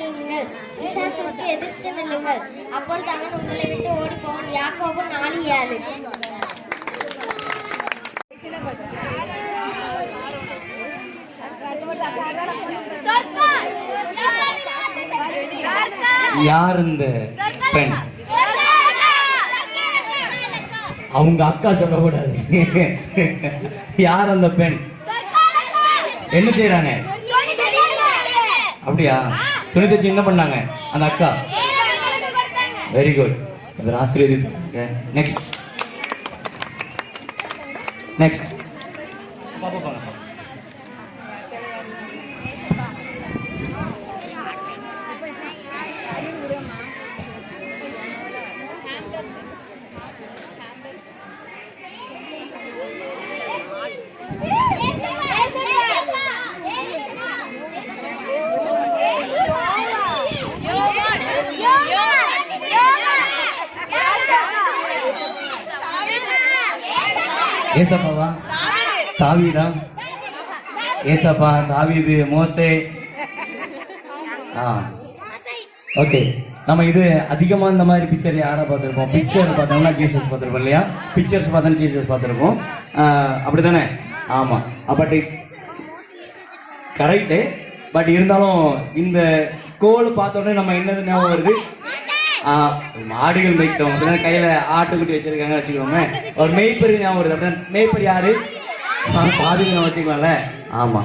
செய்யுங்கள், பிசாசுக்கு எதிர்த்து நில்லுங்கள், அப்பொழுது அவன் உங்களை விட்டு ஓடி போவான். யாக்கோபு 4:7. யார் இந்த பெண்? அவங்க அக்கா சொல்லக்கூடாது. யார் அந்த பெண்? என்ன செய்யறாங்க? அப்படியா? துணி தச்சு என்ன பண்ணாங்க அந்த அக்கா? Very good. ஆசிரியர். நெக்ஸ்ட் நெக்ஸ்ட் ஏசப்பாவா? தாவீதா? ஏசப்பா, தாவீது, மோசே. ஓகே, நம்ம இது அதிகமா இந்த மாதிரி பிக்சர் யாரை பார்த்துருப்போம்? பிக்சர் பார்த்தோம்னா ஜீசஸ் பார்த்துருப்போம் இல்லையா? பிக்சர்ஸ் பார்த்தோம்னா ஜீசஸ் பார்த்துருப்போம், அப்படிதானே? ஆமா. But correct. பட் இருந்தாலும் இந்த கோல் பார்த்த உடனே நம்ம என்னது ஞாபகம் வருது? மாடுகள் மேய்க்கிறோம் அப்படின்னா கையில ஆட்டுக்குட்டி வச்சிருக்காங்க வச்சுக்கோமே, ஒரு மெய்ப்பெரிய ஞாபகம் வருது. அப்படின்னா மெய்ப்பெரி யாரு? பாதி ஞாபகம் வச்சுக்கலாம்ல. ஆமா,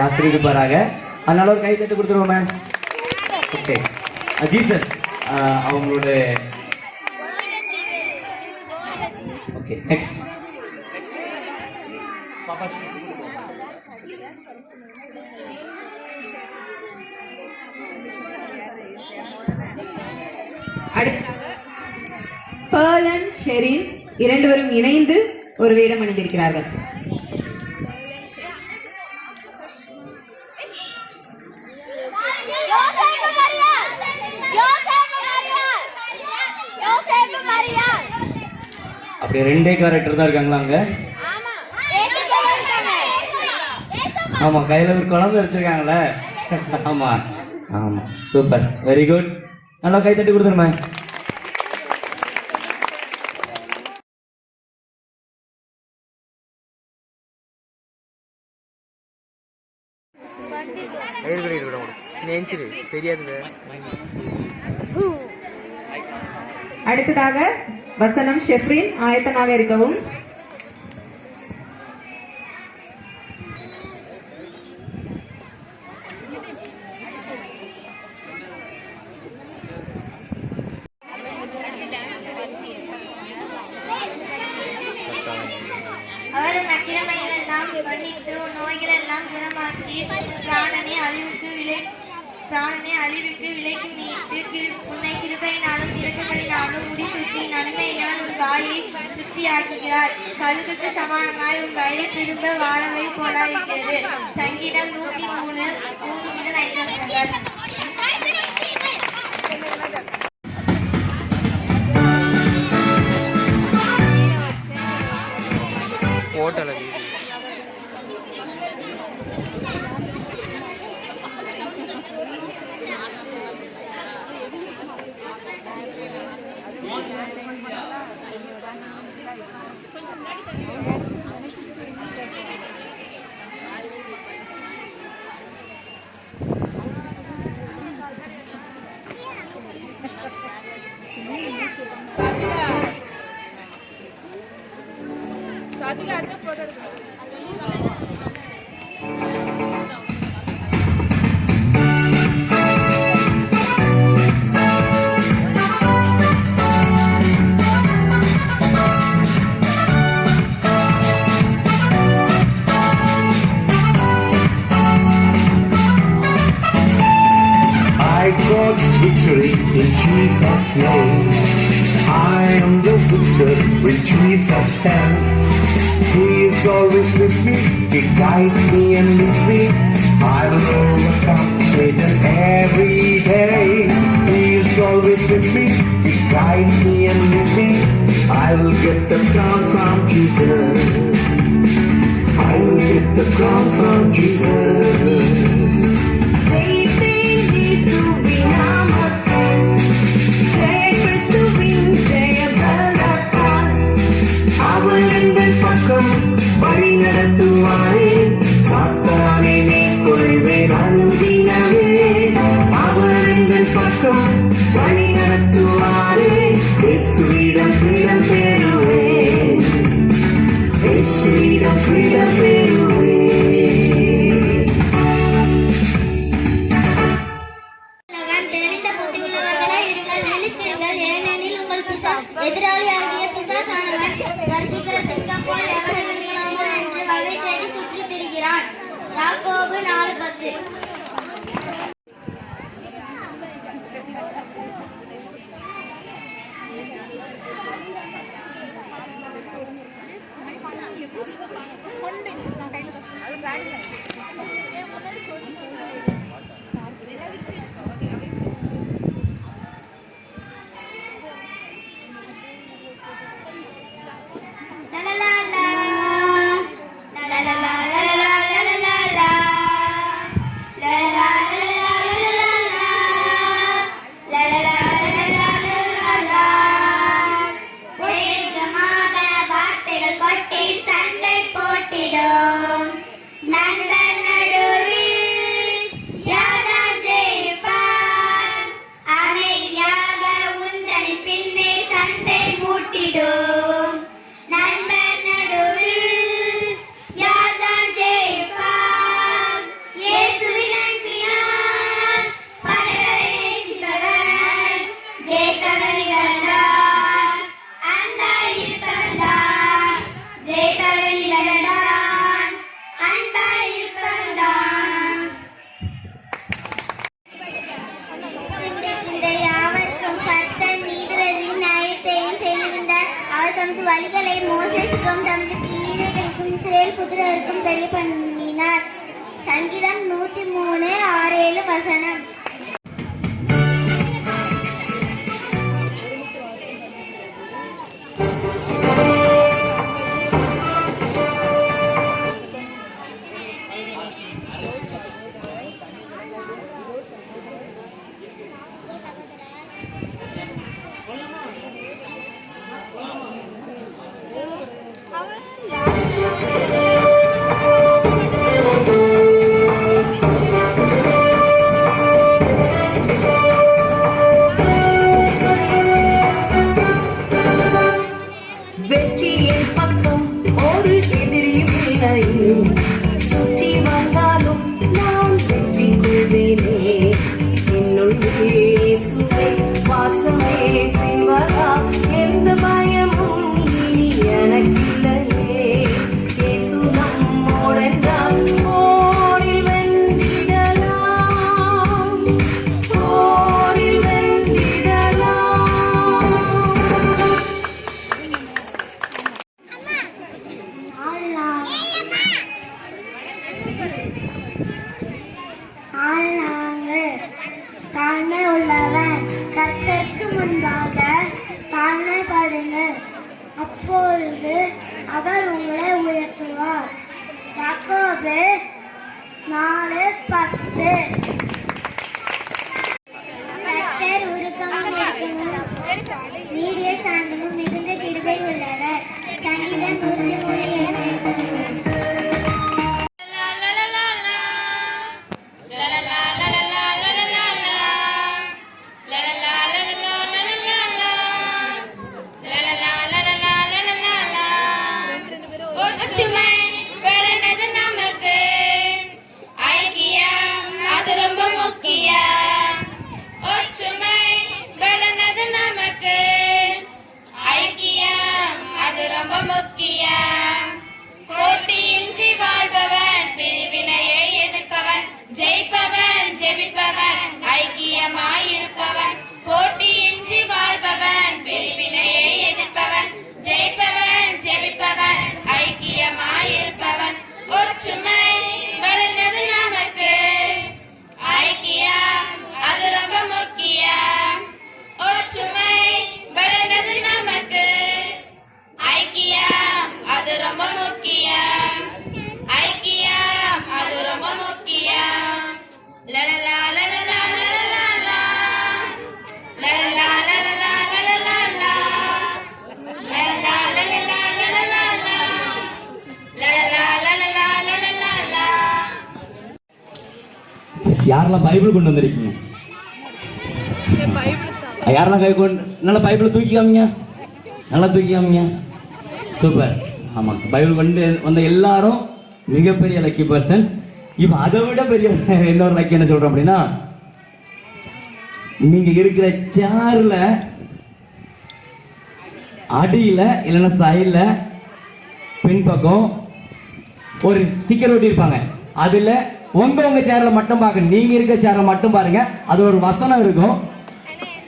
ஆசிரியப்பாராக. அதனால ஒரு கை தட்டு கொடுத்துருவோமே. ஓகே, ஜீசஸ் அவங்களோட. Okay, next. பேர்லன் ஷெரின் இரண்டுவரும் இணைந்து ஒரு வேடம் அணிந்திருக்கிறார்கள். அப்படி ரெண்டே கேரக்டர் தான் இருக்காங்களா அங்க? ஆமா, கையில ஒரு குழந்தை வச்சிருக்காங்களே. ஆமா ஆமா, சூப்பர், வெரி குட். நல்லா கை தட்டி கொடுத்துருமே. அடுத்ததாக வசனம் ஷெஃப்ரின் ஆயத்தமாக இருக்கவும். அவர் நக்கிரமைகள் எல்லாம் மன்னித்து நோய்கள் எல்லாம் குணமாக்கி பிராணனை அழிவுக்கு விலைக்கு மீட்டு உன்னை கிருபையினாலும் இரக்கங்களினாலும் முடிசூட்டி நன்மையினால் உன் வாயை திருப்தியாக்குகிறார். கழுகுக்கு சமானமாய் உன் வயதை திரும்ப வாழவை போல இருக்கிறது. சங்கீதம் 103 முதல் 5 வசனங்கள். Victory in Jesus' name. I am the victor with Jesus' hand. He is always with me. He guides me and leads me. I will overcome Satan every day. He is always with me. He guides me and leads me. I will get the crown from Jesus. I will get the crown from Jesus. Faith in Jesus. சர்வம் தமது கீழர்களுக்கும் Israel புத்திரருக்கும் தெரிய பண்ணினார். சங்கீதம் 103:6-7 வசனம். வெற்றியின் பக்கம் ஒரு எதிரியும் இல்லை, சுற்றி வந்தாலும் நான் வெற்றி கொள்வேனே. என்னுள் இயேசுவே வாசமே செய்வதா, எந்த பயமும் இனி எனக்கில்லையே. இயேசு நம்மோடென்றால் போரில் வென்றிடலாம், போரில் வென்றிடலாம். தாழ்மை உள்ளவன் கர்த்தருக்கு முன்பாக தாழ்மைப்படுங்கள், அப்பொழுது அவர் உங்களை உயர்த்துவார். யாக்கோபு 4:10. கர்த்தர் உருக்கமும் இரக்கமும் நீடிய சாந்தமும் மிகுந்த கிருபை உள்ளவர். சங்கீதம் 103:8. போட்டியின்றி வாழ்பவன், பிரிவினையை எதிர்ப்பவன், ஜெயிப்பவன், ஜெபிப்பவன், ஐக்கியமாயிருப்பவன். போட்டியின்றி வாழ்பவன், பிரிவினையை எதிர்ப்பவன், ஜெயிப்பவன், ஜெபிப்பவன், ஐக்கியமாயிருப்பவன். ஒற்றுமை வளர்ந்தது நமக்கு, ஐக்கியம் அது ரொம்ப முக்கியம். ஒற்றுமை வளர்ந்தது நமக்கு, ஐக்கியம் அது ரொம்ப முக்கியம். ஐக்கியம் அது ரொம்ப முக்கியம். லலலா லலலா லலலா லலலா லலலா லலலா லலலா லலலா லலலா லலலா லலலா. யாரெல்லாம் பைபிள் கொண்டு வந்திருக்கீங்க? யாரெல்லாம் கை கொண்டு நல்லா பைபிளை தூக்கி காமிங்க, நல்லா தூக்கி காமிங்க. சூப்பர். ஆமாம், பைபிள் கொண்டு வந்த எல்லாரும் மிகப்பெரிய லக்கி பர்சன்ஸ். இப்போ அதை விட பெரிய இன்னொரு லக்கி என்ன சொல்றோம் அப்படின்னா, நீங்க இருக்கிற சேர்ல அடியில இல்லைன்னா சைட்ல பின்பக்கம் ஒரு ஸ்டிக்கர் ஒட்டி இருப்பாங்க. அதுல உங்க சேர்ல மட்டும் பாருங்க, நீங்க இருக்கிற சேர்ல மட்டும் பாருங்க. அது ஒரு வசனம் இருக்கும்.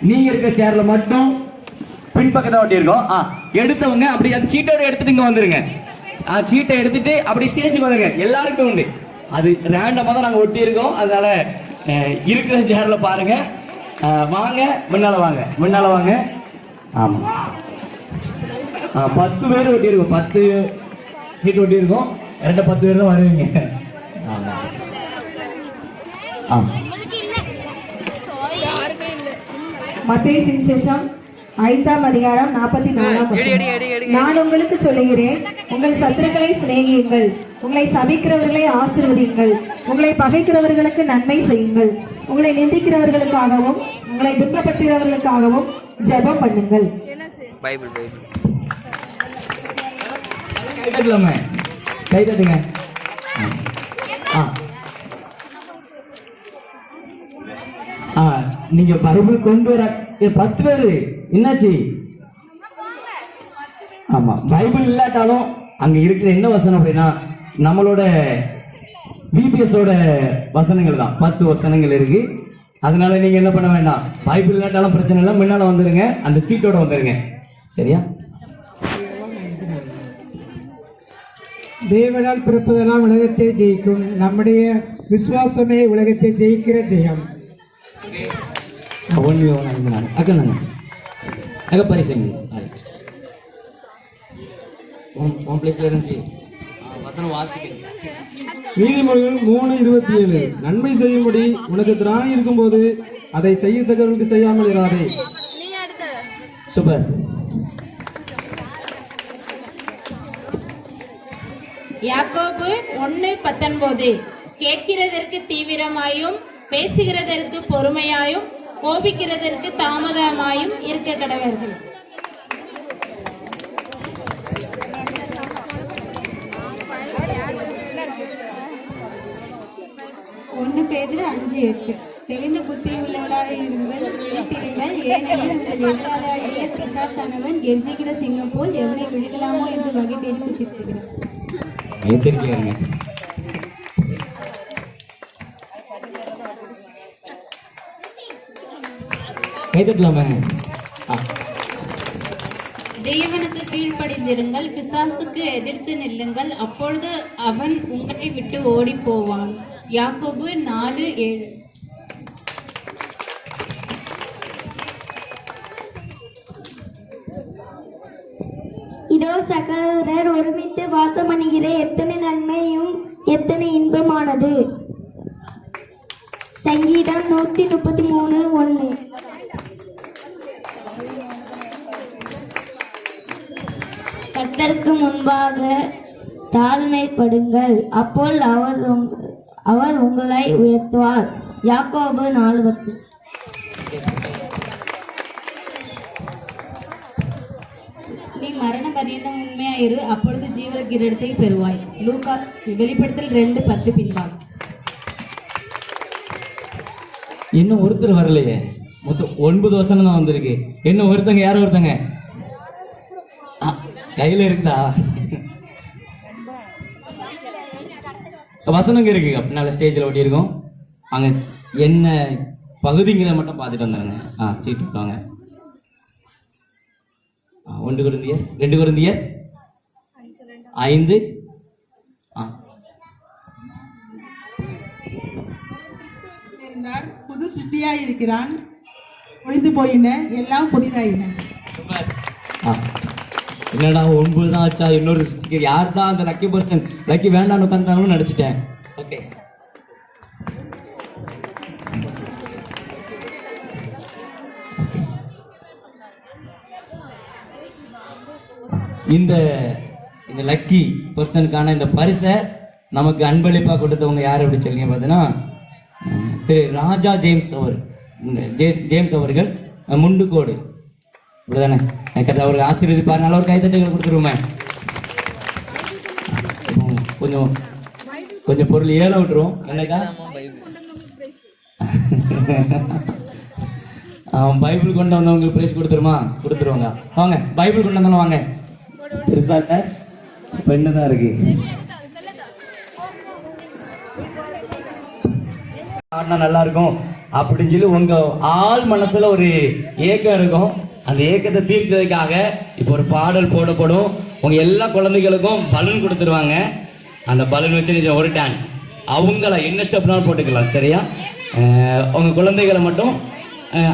நீங்க இருக்கிற சேர்ல மட்டும் பின்பக்கத்தை ஒட்டி இருக்கும். எடுத்தவங்க அப்படி அந்த சீட்டோட எடுத்துட்டு இங்க வந்துருங்க. சீட்டை எடுத்துட்டு அப்படி ஸ்டேஜுக்கு வந்துருங்க. எல்லாருக்கும் உண்டு. அது ரேண்டமா தான் நாங்க ஒட்டி இருக்கோம். அதனால இருக்கிற சேர்ல பாருங்க. வாங்க, முன்னால வாங்க, முன்னால வாங்க. ஆமா, 10 பேர் ஒட்டி இருக்கும். 10 சீட் ஒட்டி இருக்கும். 10 பேர் தான் வருவீங்க. ஆமா ஆமா. மத்தேயு சுவிசேஷம் 5:44. நான் உங்களுக்கு சொல்லுகிறேன், உங்கள் சத்துருக்களை சிநேகியுங்கள், உங்களை சபிக்கிறவர்களை ஆசீர்வதியுங்கள், உங்களை பகைக்கிறவர்களுக்கு நன்மை செய்யுங்கள், உங்களை நிந்திக்கிறவர்களுக்காகவும் உங்களை துன்பப்படுத்துகிறவர்களுக்காகவும் ஜெபம் பண்ணுங்கள். பைபிள் பைபிள் கை தட்டலாமே, கை தட்டுங்க. நீங்க பைபிள் கொண்டு வர 10 பேரு என்னாச்சு? ஆமா, பைபிள் இல்லாட்டாலும் அங்க இருக்கிற என்ன வசனம் அப்படின்னா நம்மளோட பிபிஎஸோட வசனங்கள் தான். 10 வசனங்கள் இருக்கு. அதனால நீங்க என்ன பண்ண வேண்டாம், பைபிள் இல்லாட்டாலும் பிரச்சனை இல்லை, முன்னால வந்துருங்க, அந்த சீட்டோட வந்துருங்க. சரியா? தேவனால் பிறப்பதெல்லாம் உலகத்தை ஜெயிக்கும். நம்முடைய விசுவாசமே உலகத்தை ஜெயிக்கிற ஜெயம். பரிசு வசனம் வாசிக்கிறேன். நீதிமொழிகள் 3:27 நன்மை செய்யும்படி உனக்கு திராணி இருக்கும்போது அதை செய்யத்தக்கவர்களுக்கு செய்யாமல் இராதே. சூப்பர். யாக்கோபு 1:19 கேட்கிறதற்கு தீவிரமாயும் பேசுகிறதற்கு பொறுமையாயும் கோபிக்கிறதற்கு தாமதமாயும் இருக்க கடவர்கள். 1 பேதுரு 5:8 தெளிந்த புத்தி உள்ளவளாக இருங்கள், விழித்திருங்கள், ஏனெனில் உங்கள் எதிராளியாகிய பிசாசானவன் கெர்ச்சிக்கிற சிங்கம் போல் எவனை விழுகலாமோ என்று வகை தேடி சுற்றிருக்கிறார். தேவனுக்கு கீழ்ப்படிந்திருங்கள், பிசாசுக்கு எதிர்த்து நில்லுங்கள், அப்பொழுது அவன் உங்களை விட்டு ஓடி போவான். யாக்கோபு 4:7. இதோ சகோதரர் ஒருமித்து வாசம் பண்ணுகிற எத்தனை நன்மையும் எத்தனை இன்பமானது. சங்கீதம் 133:1. கர்த்தருக்கு முன்பாக தாழ்மைப்படுங்கள், அப்போது அவர் உங்களை உயர்த்துவார். யாக்கோபு 4:10. நீ மரண பரியந்தம் உண்மையாயிரு, அப்பொழுது ஜீவ கிரீடத்தை பெறுவாய். லூக்கா வெளிப்படுத்தல் 2:10 பின்பாக. இன்னும் ஒருத்தர் வரலையே, மொத்தம் 9 வசனம் தான் வந்திருக்கு. இன்னும் ஒருத்தங்க, யாரும் ஒருத்தங்க கையில இருக்குதா? வசனங்க இருக்கு அப்படின்னால ஸ்டேஜில் ஒட்டி இருக்கோம். அங்க என்ன பகுதிங்களை மட்டும் பார்த்துட்டு வந்தாங்க. சீட்டு விட்டுவாங்க. 1 கொரிந்தியர் 2 கொரிந்தியர் 5. புது சிருஷ்டியாய் இருக்கிறான், ஒழிந்து போயின எல்லாம் புதிதாயின. என்னடா 9 தான் ஆச்சா? இன்னொரு யார் தான் அந்த லக்கி பர்சன்? லக்கி வேண்டாம்னு உட்காந்துட்டாங்கன்னு நினைச்சிட்டேன். ஓகே, இந்த லக்கி பர்சனுக்கான இந்த பரிசை நமக்கு அன்பளிப்பா கொடுத்தவங்க யார் அப்படி சொல்லுங்க பார்த்தீங்கன்னா, திரு ராஜா ஜேம்ஸ் அவர்கள் முண்டுக்கோடு இப்படிதானே அவருக்கு ஆசீர்வதிப்பார். நல்ல ஒரு கைத்தட்டுகள் கொடுத்துருவோமே. கொஞ்சம் பொருள் ஏல விட்டுருவோம். என்னக்கா பைபிள் கொண்டு வந்தவங்களுக்கு பிரைஸ் கொடுத்துருவாங்க. வாங்க, பைபிள் கொண்டு வந்தோம். வாங்க, பெருசா இல்ல, பெண்ணுதான் இருக்கு. நல்லா இருக்கும் அப்படின்னு சொல்லி உங்க ஆள் மனசுல ஒரு ஏக்கம் இருக்கும். அந்த ஏக்கத்தை தீர்க்கிறதுக்காக இப்போ ஒரு பாடல் போடப்படும். உங்க எல்லா குழந்தைகளுக்கும் பலூன் கொடுத்துருவாங்க. அந்த பலூன் வச்சு ஒரு டான்ஸ் அவங்கள என்ன ஸ்டெப்னாலும் போட்டுக்கலாம். சரியா? உங்க குழந்தைகளை மட்டும்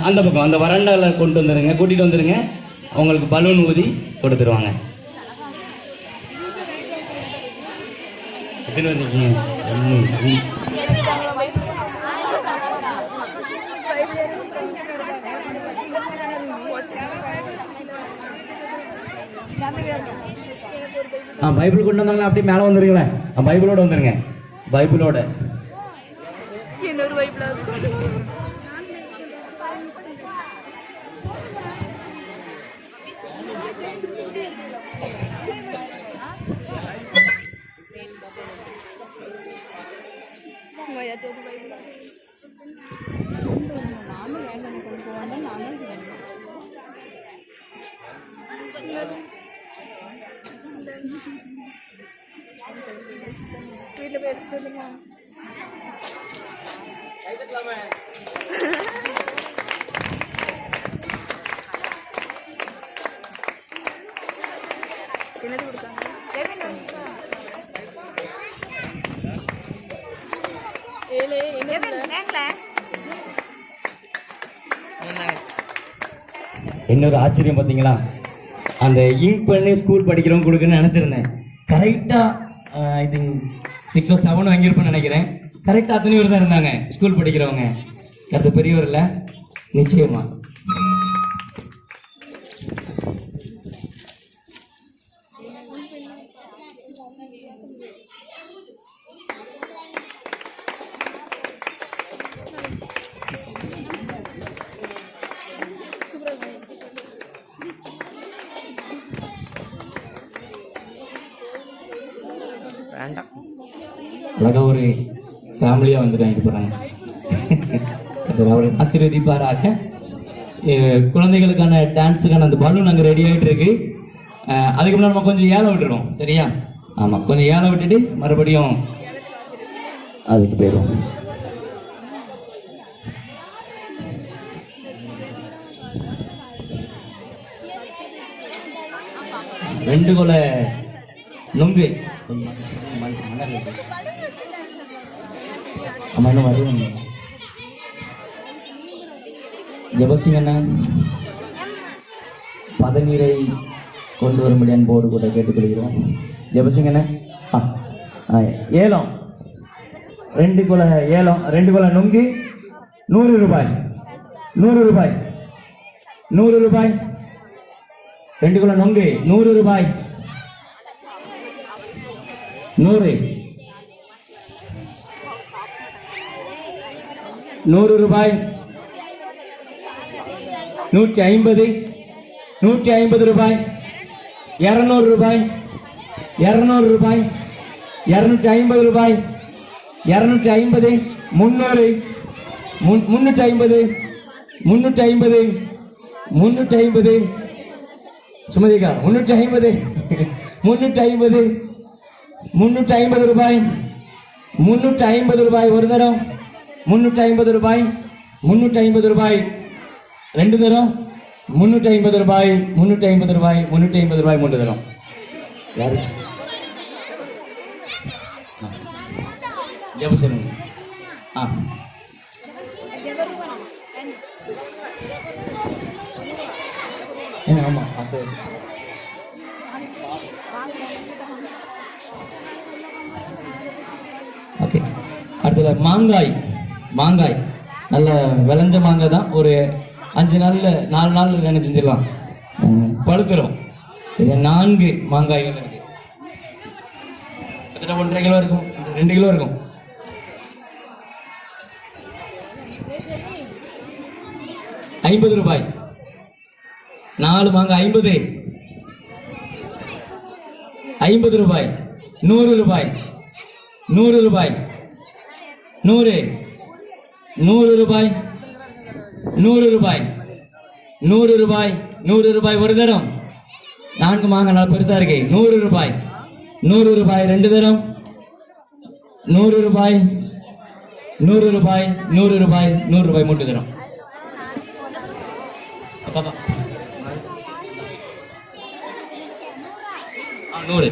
அந்த பக்கம் அந்த வறண்டால கொண்டு வந்துருங்க, கூட்டிட்டு வந்துருங்க. அவங்களுக்கு பலூன் ஊதி கொடுத்துருவாங்க. பைபிள் கொண்டு வந்தாங்களா? அப்படியே மேலே வந்துருங்களேன். பைபிளோட வந்துருங்க. பைபிளோட இன்னொரு ஆச்சரியம் பார்த்தீங்களா, அந்த இங்க் பண்ணி ஸ்கூல் படிக்கிறவங்க கொடுக்குன்னு நினச்சிருந்தேன். கரெக்டாக ஐ திங்க் 6 or 7 வாங்கியிருப்பேன்னு நினைக்கிறேன். கரெக்டாக அத்தனை பேர் தான் இருந்தாங்க ஸ்கூல் படிக்கிறவங்க. அது பெரியவர் இல்லை, நிச்சயமா. அழகா ஒரு ஃபேமிலியா வந்துட்டு வாங்கிட்டு போறாங்க. அவர் ஆசீர்வதிப்பாராக. குழந்தைகளுக்கான டான்ஸுக்கான அந்த பலூன் அங்கே ரெடி ஆகிட்டு இருக்கு. அதுக்கு முன்னாடி நம்ம கொஞ்சம் ஏழை விட்டுருவோம், சரியா? ஆமா, கொஞ்சம் ஏழை விட்டுட்டு மறுபடியும் அதுக்கு போயிடும். ரெண்டு கொலை நொங்கு. ஆமா, இன்னும் வருவோம். ஜெபசிங் அண்ணா பதநீரை கொண்டு வரும்படி அன்போடு கூட கேட்டுக்கொள்கிறோம். ஜெபசிங் அண்ணா ஏலம் 2 கொலை ஏலம், 2 கொலை நொங்கு 100 ரூபாய், 100 ரூபாய், 100 ரூபாய். 2 கொலை நொங்கு 100 ரூபாய், 100 100 ரூபாய், 150, 150 ரூபாய், 200 ரூபாய், 200 ரூபாய், 250 ரூபாய், 250, 300, 350, 350, 350, சுமதிகா 350, 350, 350 ரூபாய், 350 ரூபாய் ஒரு தரம், 350 ரூபாய், 350 ரூபாய் 2 தரம், 350 ரூபாய், 350 ரூபாய், 350 ரூபாய் 3 தரம். யாரு ஜெபசன்? என்ன? ஆமா, ஓகே. அடுத்தது மாங்காய். மாங்காய் நல்ல விளைஞ்ச மாங்காய் தான். ஒரு 5 நாள்ல 4 நாள் என்ன செஞ்சிடலாம், பழுக்கிறோம். சரி, 4 மாங்காய்கள் இருக்கு. கிட்டத்தட்ட 1.5 கிலோ இருக்கும், 2 கிலோ இருக்கும். ₹50 ரூபாய். 4 மாங்காய் 50, 50 ரூபாய், 100 ரூபாய், 100 ரூபாய், 100, 100 ரூபாய், 100 ரூபாய், 100 ரூபாய், 100 ரூபாய் ஒரு தரம். 4 மாங்காய் நல்லா பெருசா இருக்கு. 100 ரூபாய், 100 ரூபாய் 2 தரம், 100 ரூபாய், 100 ரூபாய், 100 ரூபாய், 100 ரூபாய் 3 தரம். 100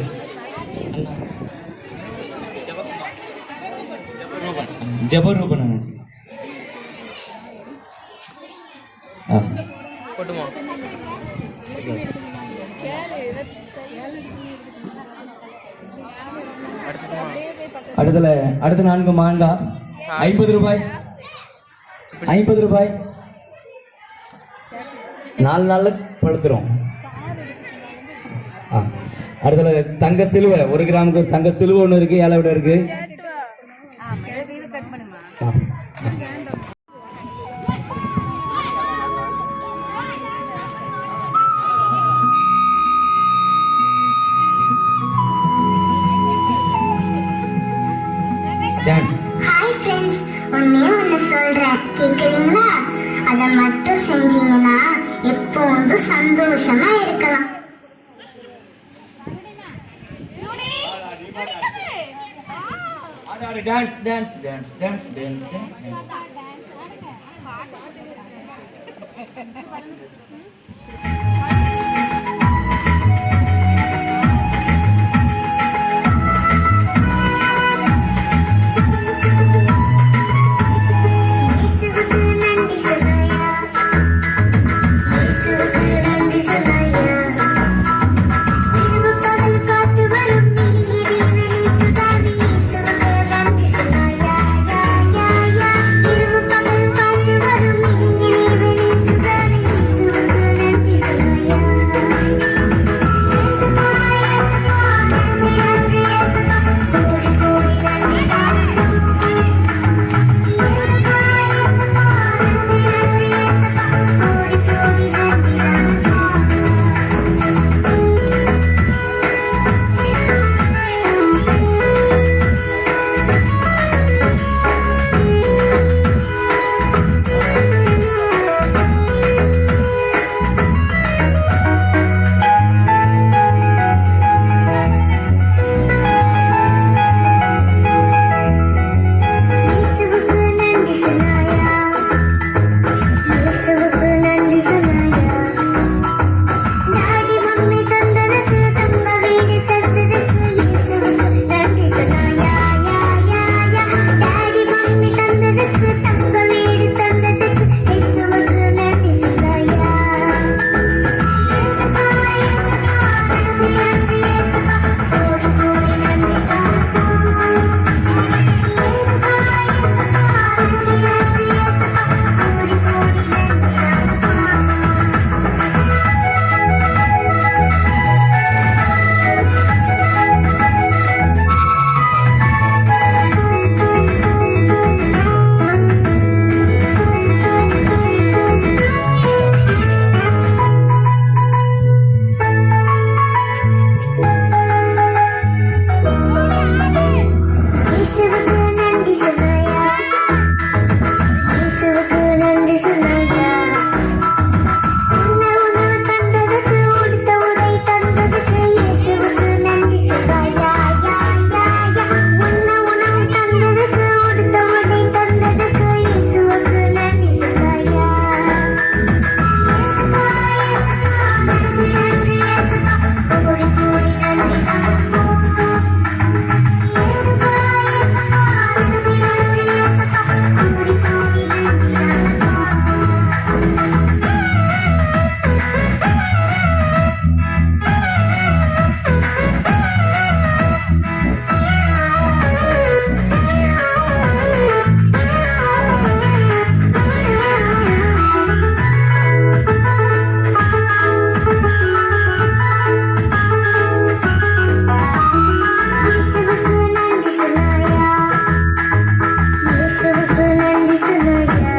ஜபரூபன் போட்டுமா? அடுத்த 4 மாங்காய் 50 ரூபாய், 50 ரூபாய். 4 நாள்ல பழுத்துரும். அடுத்தல தங்க சிலுவை 1 கிராமுக்கு தங்க சிலுவை ஒன்று இருக்கு, ஏழை விட இருக்கு. ஹாய் ஃப்ரெண்ட்ஸ், ஒன்று சொல்கிறேன், கேட்குறீங்களா? அதை மட்டும் செஞ்சீங்கன்னா எப்போதும் சந்தோஷமா இருக்கலாம். Dance dance dance dance dance நன்றி சொல்லையா நன்றி சொல்லையா உன்னை உணவு தந்ததுக்கு உடுத்த உடை தந்ததுக்கு இயேசுவுக்கு நன்றி சொல்லையா யா யா யா உன்னை உணவு தந்ததுக்கு உடுத்த உடை தந்ததுக்கு இயேசுவுக்கு நன்றி சொல்லையா இயேசுவா இயேசுவா நன்றி நன்றி இயேசுவா கோடி கோடி நன்றி இயேசுவா இயேசுவா நன்றி நன்றி இயேசுவா கோடி கோடி நன்றி இயேசுவுக்கு நன்றி சொல்லையா இயேசுவுக்கு நன்றி சொல்லையா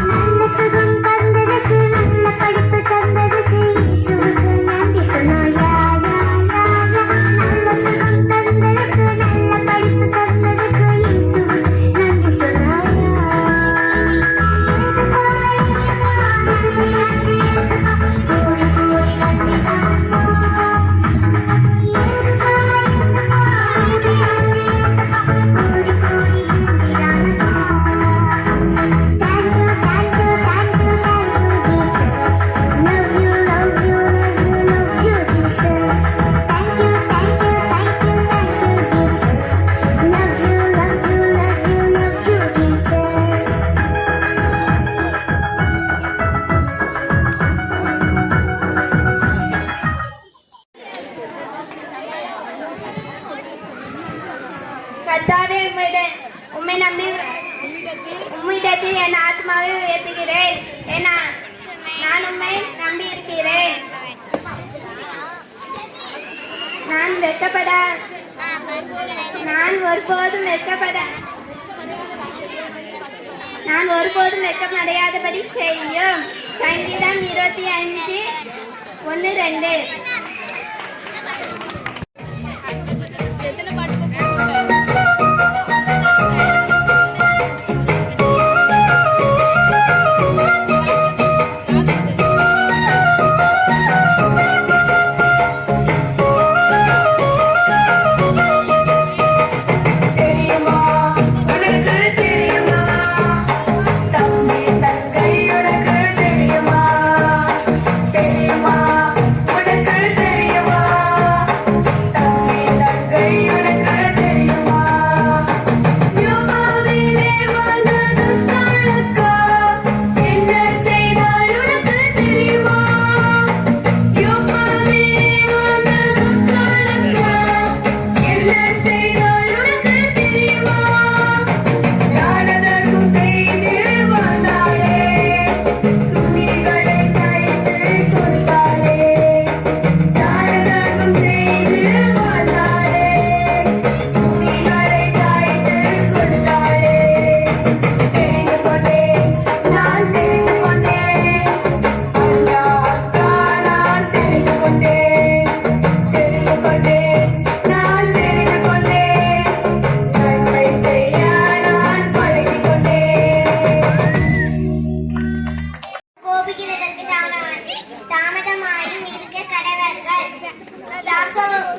நல்ல சுகம் தந்ததுக்கு நல்ல படிப்பு தந்ததுக்கு இயேசுவுக்கு நன்றி சொல்லையா யா யா யா நல்ல சுகம் தந்ததுக்கு நல்ல படிப்பு தந்ததுக்கு இயேசுவுக்கு நன்றி சொல்லையா இயேசுவா இயேசுவா நன்றி நன்றி இயேசுவா கோடி கோடி நன்றி இயேசுவா இயேசுவா நன்றி நன்றி இயேசுவா கோடி கோடி Thank you, thank you, thank you, thank you, Jesus. Love you, love you, love you, love you, Jesus. கர்த்தாவே உம்மை நம்பி உம்மிடத்தில் என் ஆத்மாவை உயர்த்துகிறேன். நான் உம்மை நம்பி இருக்கிறேன். நான் ஒருபோதும் வெட்கமடையாதபடி செய்யும். சங்கீதம் 25:1-2. தெரியுமா உனக்கு தெரியுமா தம்பி தங்கை உனக்கு தெரியுமா தெரியுமா உனக்கு தெரியுமா தம்பி தங்கை உனக்கு தெரியுமா யோகாவிலே வாழ்ந்தது கணக்கா என்ன செய்தால் உனக்கு தெரியுமா யோகாவிலே வாழ்ந்தது கணக்கா என்ன செய்தால் உனக்கு தெரியுமா தானதர்மம் செய்து வந்தாளே துணிகளை தைத்து கொடுத்தாளே தானதர்மம் செய்து வந்தாளே துணிகளை தைத்து கொடுத்தாளே தெரிந்து கொண்டேன் நான் தெரிந்து கொண்டேன் ஐயா அக்கா நான் தெரிந்து கொண்டேன் நான் தெரிந்து கொண்டேன் நன்மை செய்ய நான் பழகிக் கொண்டேன் கோபிக்கிறதற்கு தாமதமாயும் இருக்க கடவர்கள்.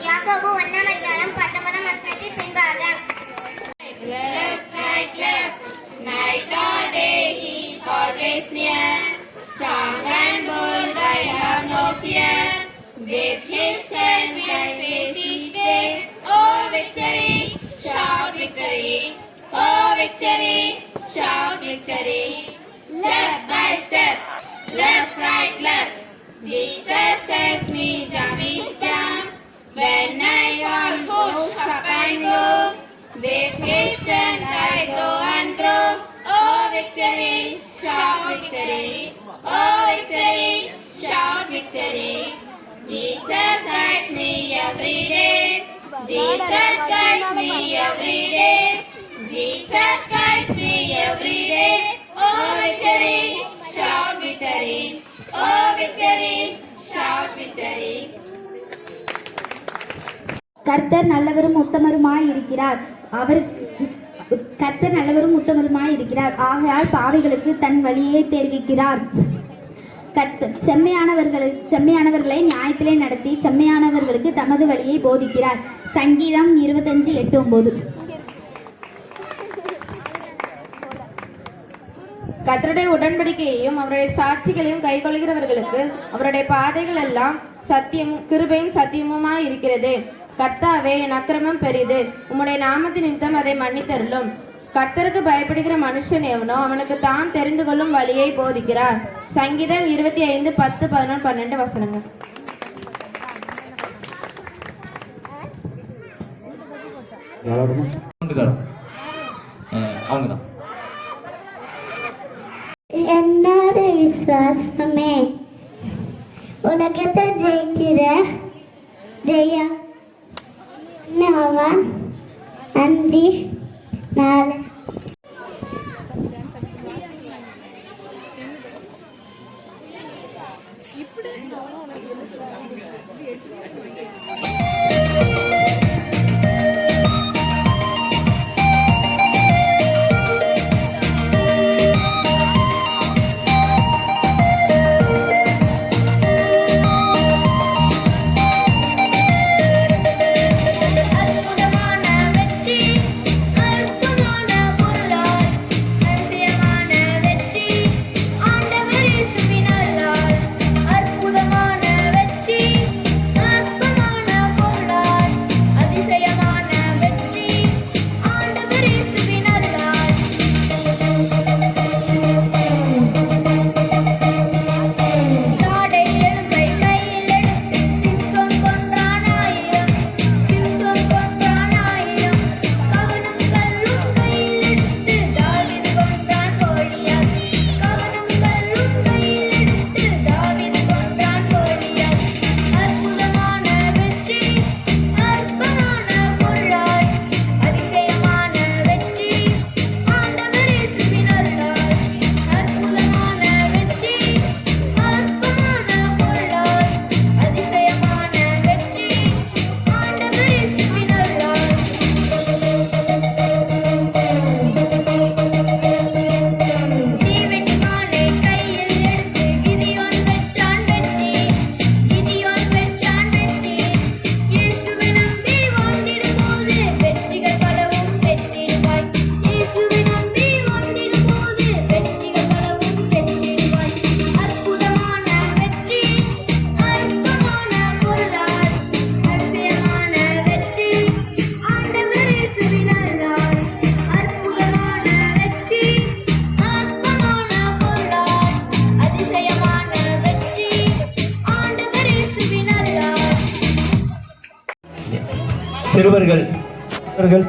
யாக்கோபு 1:19 பின்பாக Night or day, he is always near. Strong and bold, I have no fear. With his strength, I face each day. Oh, victory, shout victory. Oh, victory, shout victory. Step by step, left, right, left. Jesus takes me down each down. When I want push up and go. With his strength, I grow and grow. Oh, victory, shout victory. Oh, victory, shout victory. Jesus guides me every day. Jesus guides me every day. Jesus guides me every day. Oh, victory, shout victory. Oh, victory, shout victory. கர்த்தர் நல்லவரும் உத்தமருமாய் இருக்கிறார். கர்த்தர் நல்லவரும் உத்தமருமாய் இருக்கிறார். ஆகையால் பாவிகளுக்கு தன் வழியை தெரிவிக்கிறார். கர்த்தர் செம்மையானவர்களை நியாயத்திலே நடத்தி செம்மையானவர்களுக்கு தமது வழியை போதிக்கிறார். சங்கீதம் 25:8-9. கர்த்தருடைய உடன்படிக்கையையும் அவருடைய சாட்சிகளையும் கைக்கொள்கிறவர்களுக்கு அவருடைய பாதைகள் எல்லாம் சத்தியம் கிருபையும் சத்தியமுமாய் இருக்கிறது. கர்த்தாவே, என் அக்கிரமம் பெரிது, உம்முடைய நாமத்தின் நிமித்தம் அதை மன்னித்தருளும். கர்த்தருக்கு பயப்படுகிற மனுஷன் எவனோ அவனுக்கு தான் தெரிந்து கொள்ளும் வழியை போதிக்கிறார். சங்கீதம் 25:10-11-12 வசனங்கள். அவங்கதான் என்னோட விசுவாசமே உலகத்தை ஜெயிக்கிற ஜெயா 5:4.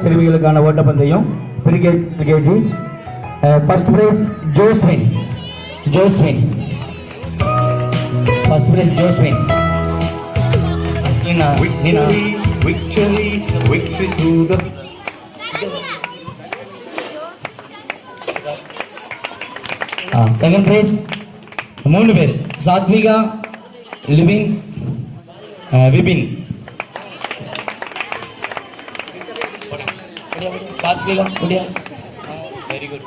சிறுமிகளுக்கான ஓட்டப்பந்தயம் pre KG. First prize Joswin. First prize Joswin. Victory to the second prize 3 பேர் Sathvika, Livin, Vipin. Very good.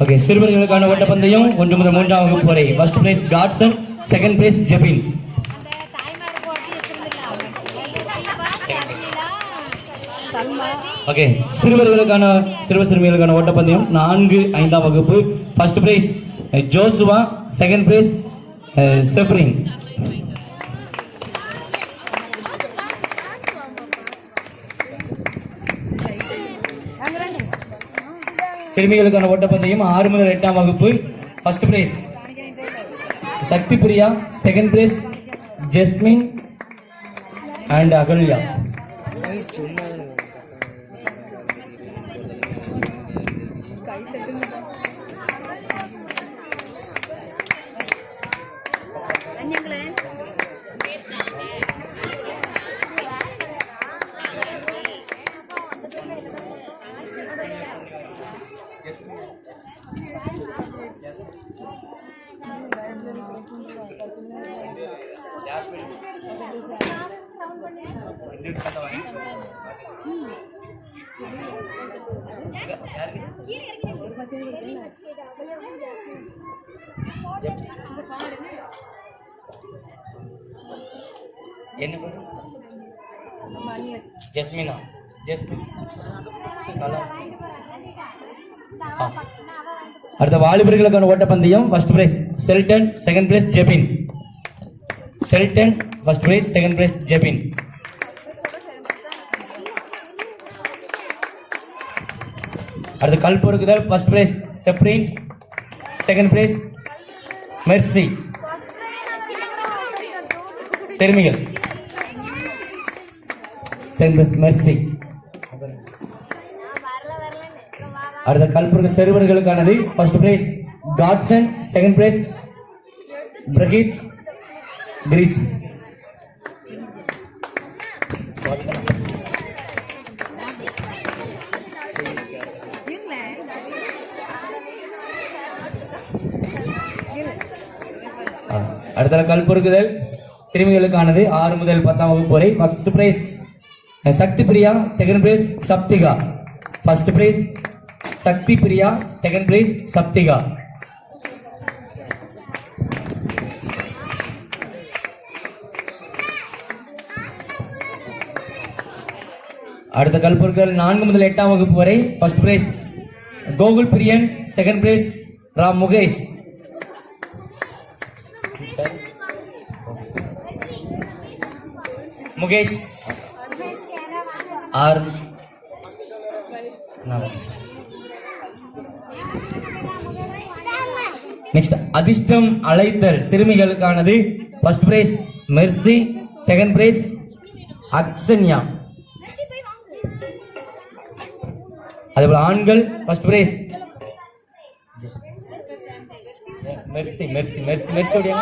Okay, சிறுவர்களுக்கான ஓட்டப்பந்தயம் 1 முதல் 3ஆம் வகுப்பு வரை. First prize Godson, second prize Jebin. Okay, சிறுவர்களுக்கான ஓட்டப்பந்தயம் 4, 5ஆம் வகுப்பு. First prize Joshua, second prize Sephrin. சிறுமிகளுக்கான ஓட்டப்பந்தயம் 6 முதல் 8ஆம் வகுப்பு. First prize Sakthi Priya, second prize Jesmin and Agalya. என்ன ஜஸ்மினா ஜஸ்மின் அடுத்த வாலிபர்களுக்கான ஓட்டப்பந்தயம் first prize Shelton, second prize Jebin. Shelton first prize, second prize Jebin. அடுத்த கல்பொருக்குதல் first prize Sephrin, second prize Mercy. சிறுமிகள் செகண்ட் பிரைஸ் மெர்சி. அடுத்த கல்புருக்கு சிறுவர்களுக்கானது first prize Godson, second prize Pragith கிரீஸ். அடுத்த கல்பொருக்குதல் சிறுமிகளுக்கானது 6 முதல் 10ஆம் வகுப்பு வரை. First prize Sakthi Priya, second prize Sapthika. First prize Sakthi Priya, second prize Sapthika. அடுத்த கல்பொருட்கள் 4 முதல் 8ஆம் வகுப்பு வரை. First prize Gokul Priyan, second prize Ram Mukesh. Mukesh R next அதிர்ஷ்டம் அழைத்தல் சிறுமிகளுக்கானது first prize Mercy, second prize Akshanya. அதேபோல ஆண்கள் ஃபர்ஸ்ட் பிரைஸ் மெர்சி மெர்சி மெர்சி மெர்சி ஓடியா.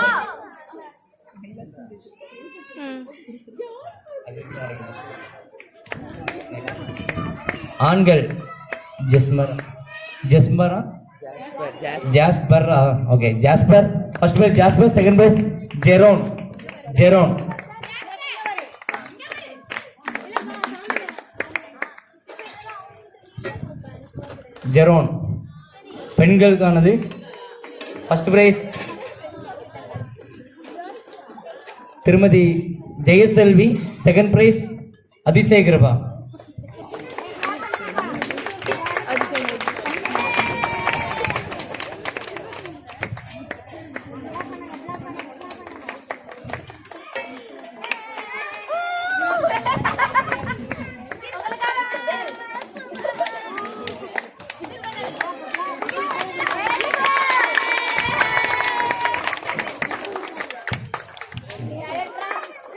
ஆண்கள் ஜஸ்மர் ஜஸ்மரா Jasper. Okay Jasper first prize Jasper, second prize Jeron Jeron. Jeron. பெண்களுக்கானது ஃபர்ஸ்ட் பிரைஸ் திருமதி ஜெயசெல்வி, செகண்ட் பிரைஸ் அதிசயகிருபா.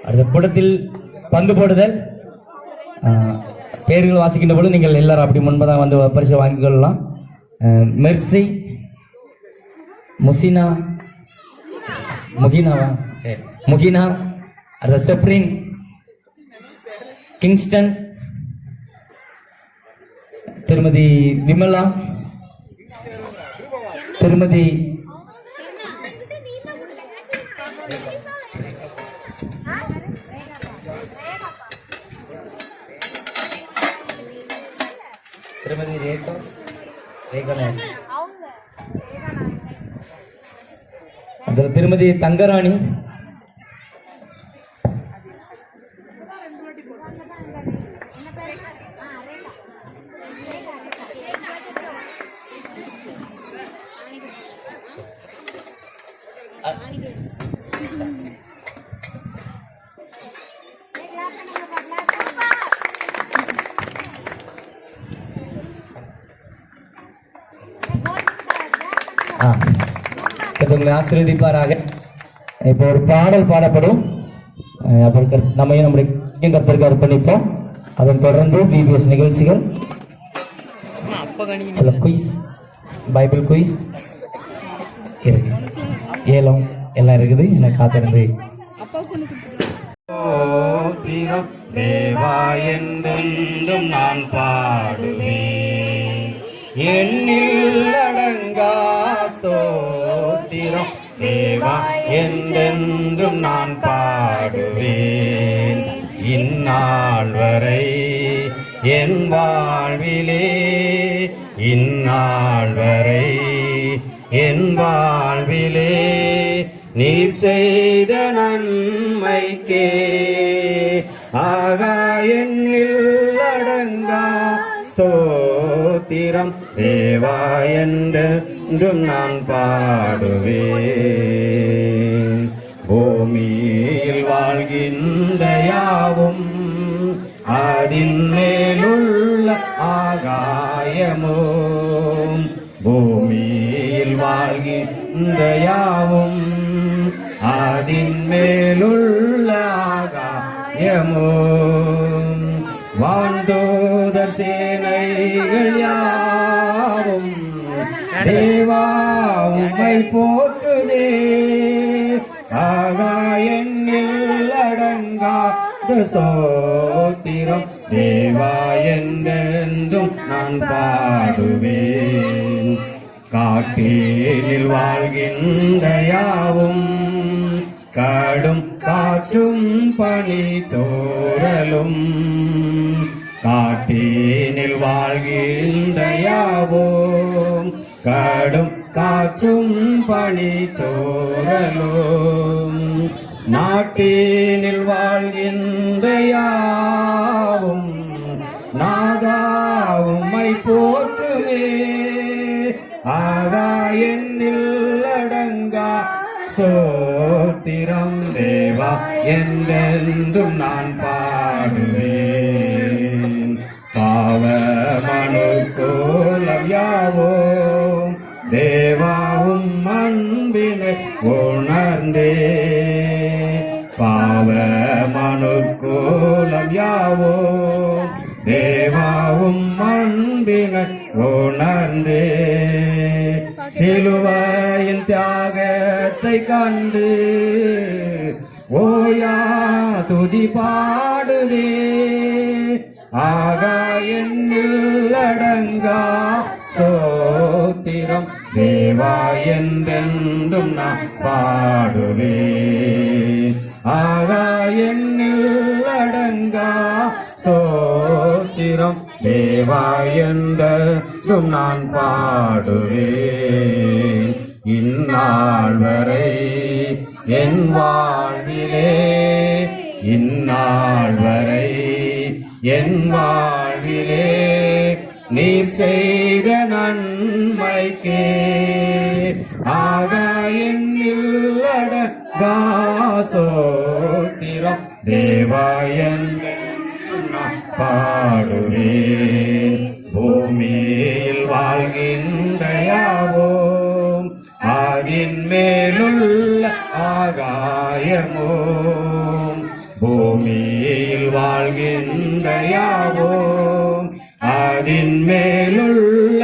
அடுத்த கூட்டத்தில் பந்து போடுதல் பெயர்கள் வாசிக்கின்ற பொழுது நீங்கள் எல்லாரும் அப்படி முன்பதாக வந்து பரிசு வாங்கிக் கொள்ளலாம். மெர்சி, முசினா, முகினாவா சரி முகினா, அடுத்த செப்ரின், கிங்ஸ்டன், திருமதி விமலா, திருமதி திருமதி ரேகா ரேகா அதில் திருமதி தங்கராணி, உங்களை ஆசீர்வதிப்பாராக. இப்போ ஒரு பாடல் பாடப்படும். அப்புறம் நம்மையும் நம்முடைய கர்த்தருக்கு அர்ப்பணிப்போம். அதன் தொடர்ந்து பிபிஎஸ் நிகழ்ச்சிகள், சில குயிஸ், பைபிள் குயிஸ் இருக்கு, ஏலம் எல்லாம் இருக்குது. எனக்கு காத்திருந்து தேவா என்றென்றும் நான் பாடுவேன், எண்ணில் அடங்கா ஸ்தோத்திரம் தேவா என்றென்றும் நான் பாடுவேன். இந்நாள் வரை என் வாழ்விலே இந்நாள் வரை என் வாழ்விலே நீர் செய்த நன்மைக்கே ஆகாயெண்ணில் அடங்கா ஸ்தோத்திரம் தேவா என்றும் நான் பாடுவேன். பூமியில் வாழ்கின்ற யாவும் அதின் மேலுள்ள ஆகாயமும் பூமியில் வாழ்கின்ற யாவும் அதின் மேலுள்ள ஆகாயமும் வான்தூதர் சேனைகள் யாவும் தேவா உம்மை போற்றுதே ஆகாயெண்ணில் அடங்காத ஸ்தோத்திரம் தேவா என்றென்றும் நான் பாடுவேன். காட்டினில் வாழ்கின்ற யாவும் கடும் காற்றும் பனி தோறலும் காட்டினில் வாழ்கின்ற யாவும் கடும் காற்றும் பனி தோறலும் நாட்டினில் வாழ்கின்ற யாவும் நாதா உம்மை போற்றுவே ஆகாயெண்ணில் அடங்கா ஸ்தோத்திரம் தேவா என்றென்றும் நான் பாடுவேன். பாவ மனு கோலம் யாவோம் தேவாவும் அன்பினை உணர்ந்தே பாவ மனு கோலம் யாவோம் தேவாவும் அன்பினை உணர்ந்தே சிலுவையின் தியாகத்தை கண்டு ஓயா துதி பாடுதே ஆகாயெண்ணில் அடங்கா ஸ்தோத்திரம் தேவா என்றென்றும் நான் பாடுவேன். ஆகாயெண்ணில் அடங்கா ஸ்தோத்திரம் தேவா என்றும் நான் பாடுவேன். இந்நாள் வரை என் வாழ்விலே இந்நாள் வரை என் வாழ்விலே நீர் செய்த நன்மைக்கே ஆகாயெண்ணில் அடங்கா ஸ்தோத்திரம் தேவா என்றென்றும் நான் பாடுவேன். பூமியில் வாழ்கின்ற யாவோம் அதின் மேலுள்ள ஆகாயமும் பூமியில் வாழ்கின்ற யாவோம் அதின் மேலுள்ள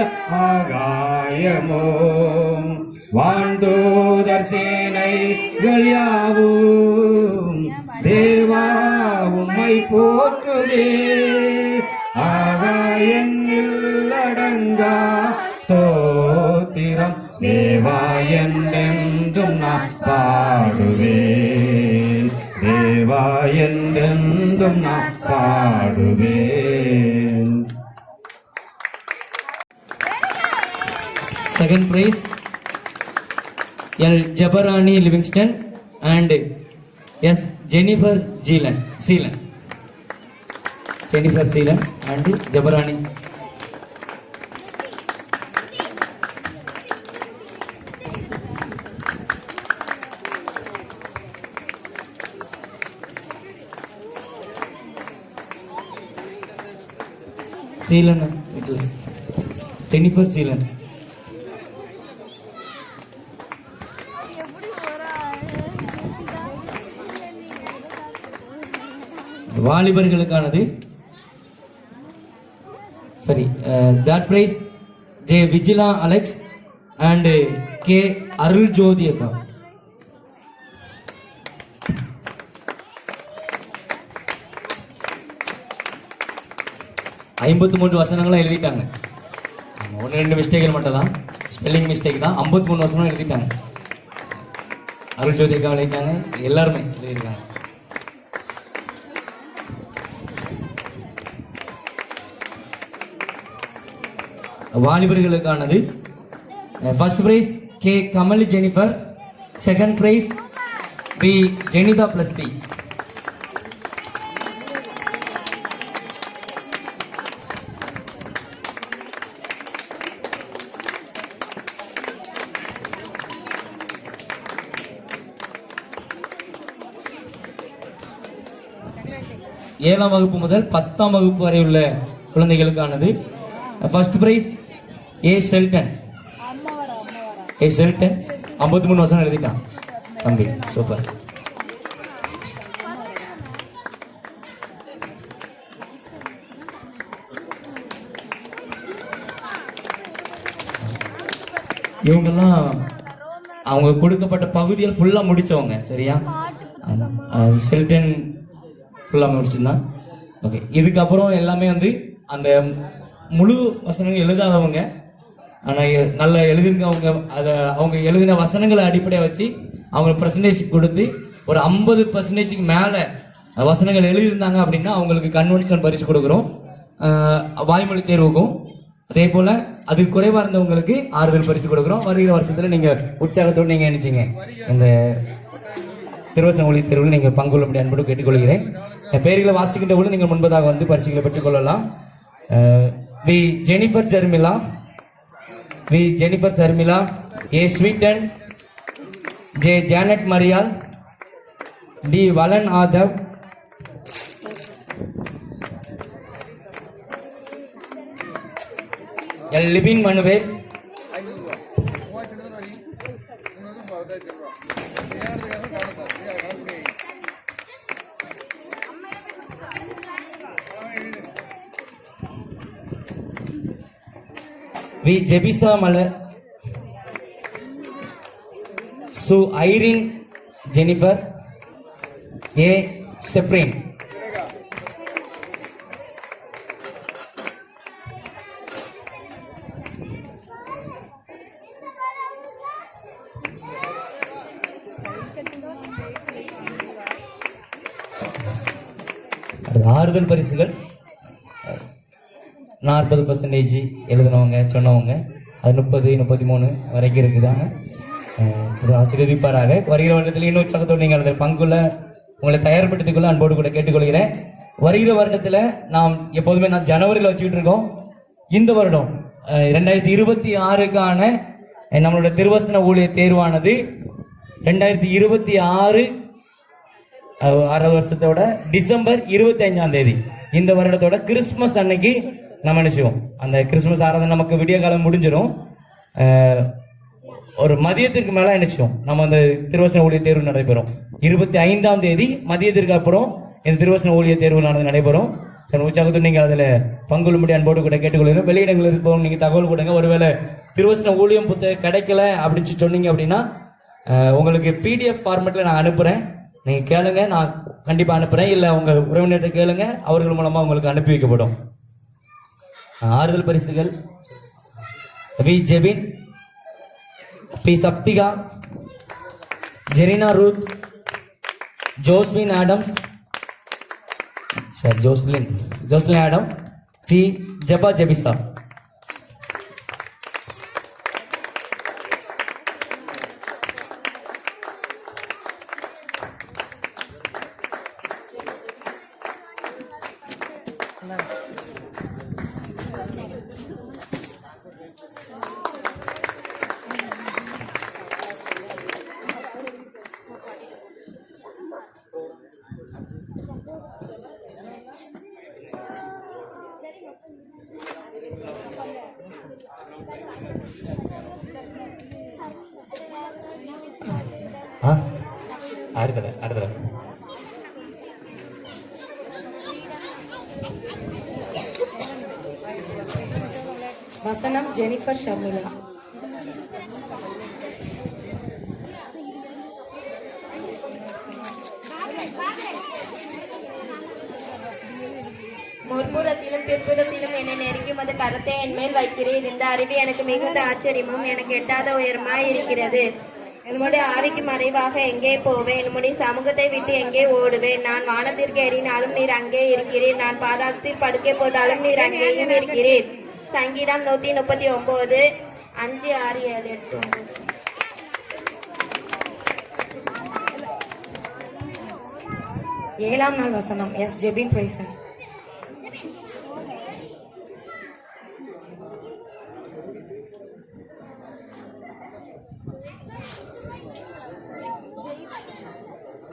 ஆகாயமும் வான்தூதர் சேனைகள் யாவும் தேவா உம்மை போற்றுதே ஆகாயெண்ணில் அடங்கா ஸ்தோத்திரம் தேவா என்றென்றும் நான் பாடுவேன். தேவா என்றென்றும் நான் பாடுவேன். Second prize L. Jabarani Livingston and S. Jennifer Seelan. Jennifer Seelan and Jabarani. Seelan, Jennifer Seelan. வாலிபர்களுக்கானது சரி. that prize J. Vigila Alex and K. அருள் ஜோதி அக்கா. ஐம்பத்தி 53 வசனங்களும் எழுதிட்டாங்க. ஒன்று ரெண்டு மிஸ்டேக்கள் மட்டும் தான், ஸ்பெல்லிங் மிஸ்டேக் தான். 53 வசனம் எழுதிட்டாங்க. அருள் ஜோதி அக்கா எழுதிட்டாங்க, எல்லாருமே எழுதியிருக்காங்க. வாலிபர்களுக்கானது. First prize K Kamal Jennifer, second prize B Jenitha plus C. ஏழாம் வகுப்பு முதல் 10ஆம் வகுப்பு வரை உள்ள குழந்தைகளுக்கானது. First prize A Shelton. 53 வசனம் எழுதிட்டான் தம்பி, சூப்பர். இவங்கெல்லாம் அவங்க கொடுக்கப்பட்ட பகுதியில் ஃபுல்லா முடிச்சவங்க, சரியா? ஷெல்டன் ஃபுல்லாக முடிச்சிருந்தான். ஓகே, இதுக்கப்புறம் எல்லாமே வந்து அந்த முழு வசனங்கள் எழுதாதவங்க, ஆனால் நல்லா எழுதிருக்கவங்க. அதை அவங்க எழுதின வசனங்களை அடிப்படையாக வச்சு அவங்க பர்சன்டேஜ் கொடுத்து ஒரு 50% மேலே வசனங்கள் எழுதியிருந்தாங்க அப்படின்னா அவங்களுக்கு கன்வென்ஷன் பரிசு கொடுக்குறோம். வாய்மொழி தேர்வுக்கும் அதே போல் அது குறைவாக இருந்தவங்களுக்கு ஆறுதல் பரிசு கொடுக்குறோம். வருகிற வருஷத்தில் நீங்கள் உற்சாகத்தோடு நீங்கள் நினைச்சிங்க இந்த திருவசன ஒளி தேர்வில் நீங்கள் பங்கு கொள்ள முடியும் அன்போடு கேட்டுக்கொள்கிறேன். பெயர்களை வாசிக்கின்ற போது நீங்கள் முன்பதாக வந்து பரிசுகளை பெற்றுக்கொள்ளலாம். V Jennifer Jermila, A Sweetan, J Janet Mariyal, D Valan Aadhav, L Libin Manuvel, V Jebisha Malar, சு ஐரின் ஜெனிஃபர், ஏ செப்ரின். ஆறுதல் பரிசுகள் 40% எழுதினவங்க சொன்னவங்க, அது 30-33 வரைக்கும் இருக்குதாங்க. ஒரு ஆசீர்வதிப்பாராக. வருகிற வருடத்தில் இன்னும் உற்சாகத்தோடு நீங்கள் அதில் பங்குள்ள உங்களை தயார்படுத்திக்கொள்ள அன்போடு கூட கேட்டுக்கொள்கிறேன். வருகிற வருடத்தில் நாம் எப்போதுமே ஜனவரியில் வச்சுக்கிட்டு இருக்கோம். இந்த வருடம் 2026க்கான நம்மளோட திருவசன ஊழிய தேர்வானது 2026 6 வருஷத்தோட டிசம்பர் 25ஆம் தேதி இந்த வருடத்தோட கிறிஸ்துமஸ் அன்னைக்கு நம்ம நினைச்சுவோம். அந்த கிறிஸ்துமஸ் ஆராதனை நமக்கு விடிய காலம் முடிஞ்சிடும். ஒரு மதியத்திற்கு மேல நினைச்சோம் நம்ம அந்த திருவசன ஊழிய தேர்வு நடைபெறும். 25ஆம் தேதி மதியத்திற்கு அப்புறம் இந்த திருவசன ஊழிய தேர்வு நடைபெறும். சரி, உற்சாகத்தோடு நீங்கள் அதில் பங்குள்ளும்படி அன்போடு கூட கேட்டுக்கொள்கிறோம். வெளியிடங்கள் இருப்போம், நீங்கள் தகவல் கொடுங்க. ஒருவேளை திருவசன ஊழியம் புத்தகம் கிடைக்கல அப்படின்னு சொன்னீங்க அப்படின்னா உங்களுக்கு PDF ஃபார்மேட்டில் நான் அனுப்புகிறேன். நீங்கள் கேளுங்க, நான் கண்டிப்பாக அனுப்புகிறேன். இல்லை உங்கள் உறவினர்கிட்ட கேளுங்க, அவர்கள் மூலமாக உங்களுக்கு அனுப்பி வைக்கப்படும். ஆறுதல் பரிசுகள் V Jebin, B Sapthika, Jerina Ruth, Joslin Adams, Joslin Adam, D Jaba Jebisha. அடுத்த வசனம் ஜெனிஃபர் ஷர்மிளா. முற்புறத்திலும் பிற்புறத்திலும் என்னை நெருக்கும் அது கரத்தை என்மேல் வைக்கிறேன். இந்த அறிவு எனக்கு மிகுந்த ஆச்சரியமும் எனக்கு எட்டாத உயரமாய் இருக்கிறது. உம்முடைய ஆவிக்கு மறைவாக எங்கே போவேன்? உம்முடைய சமூகத்தை விட்டு எங்கே ஓடுவேன்? நான் வானத்திற்கு ஏறினாலும் நீர் அங்கே இருக்கிறீர். நான் பாதாளத்தில் படுக்கை போட்டாலும் நீர் அங்கேயும் இருக்கிறீர். சங்கீதம் 139 5 6 7 8 9. ஏழாம் நாள் வசனம் எஸ் ஜெபின் பிரைசன்.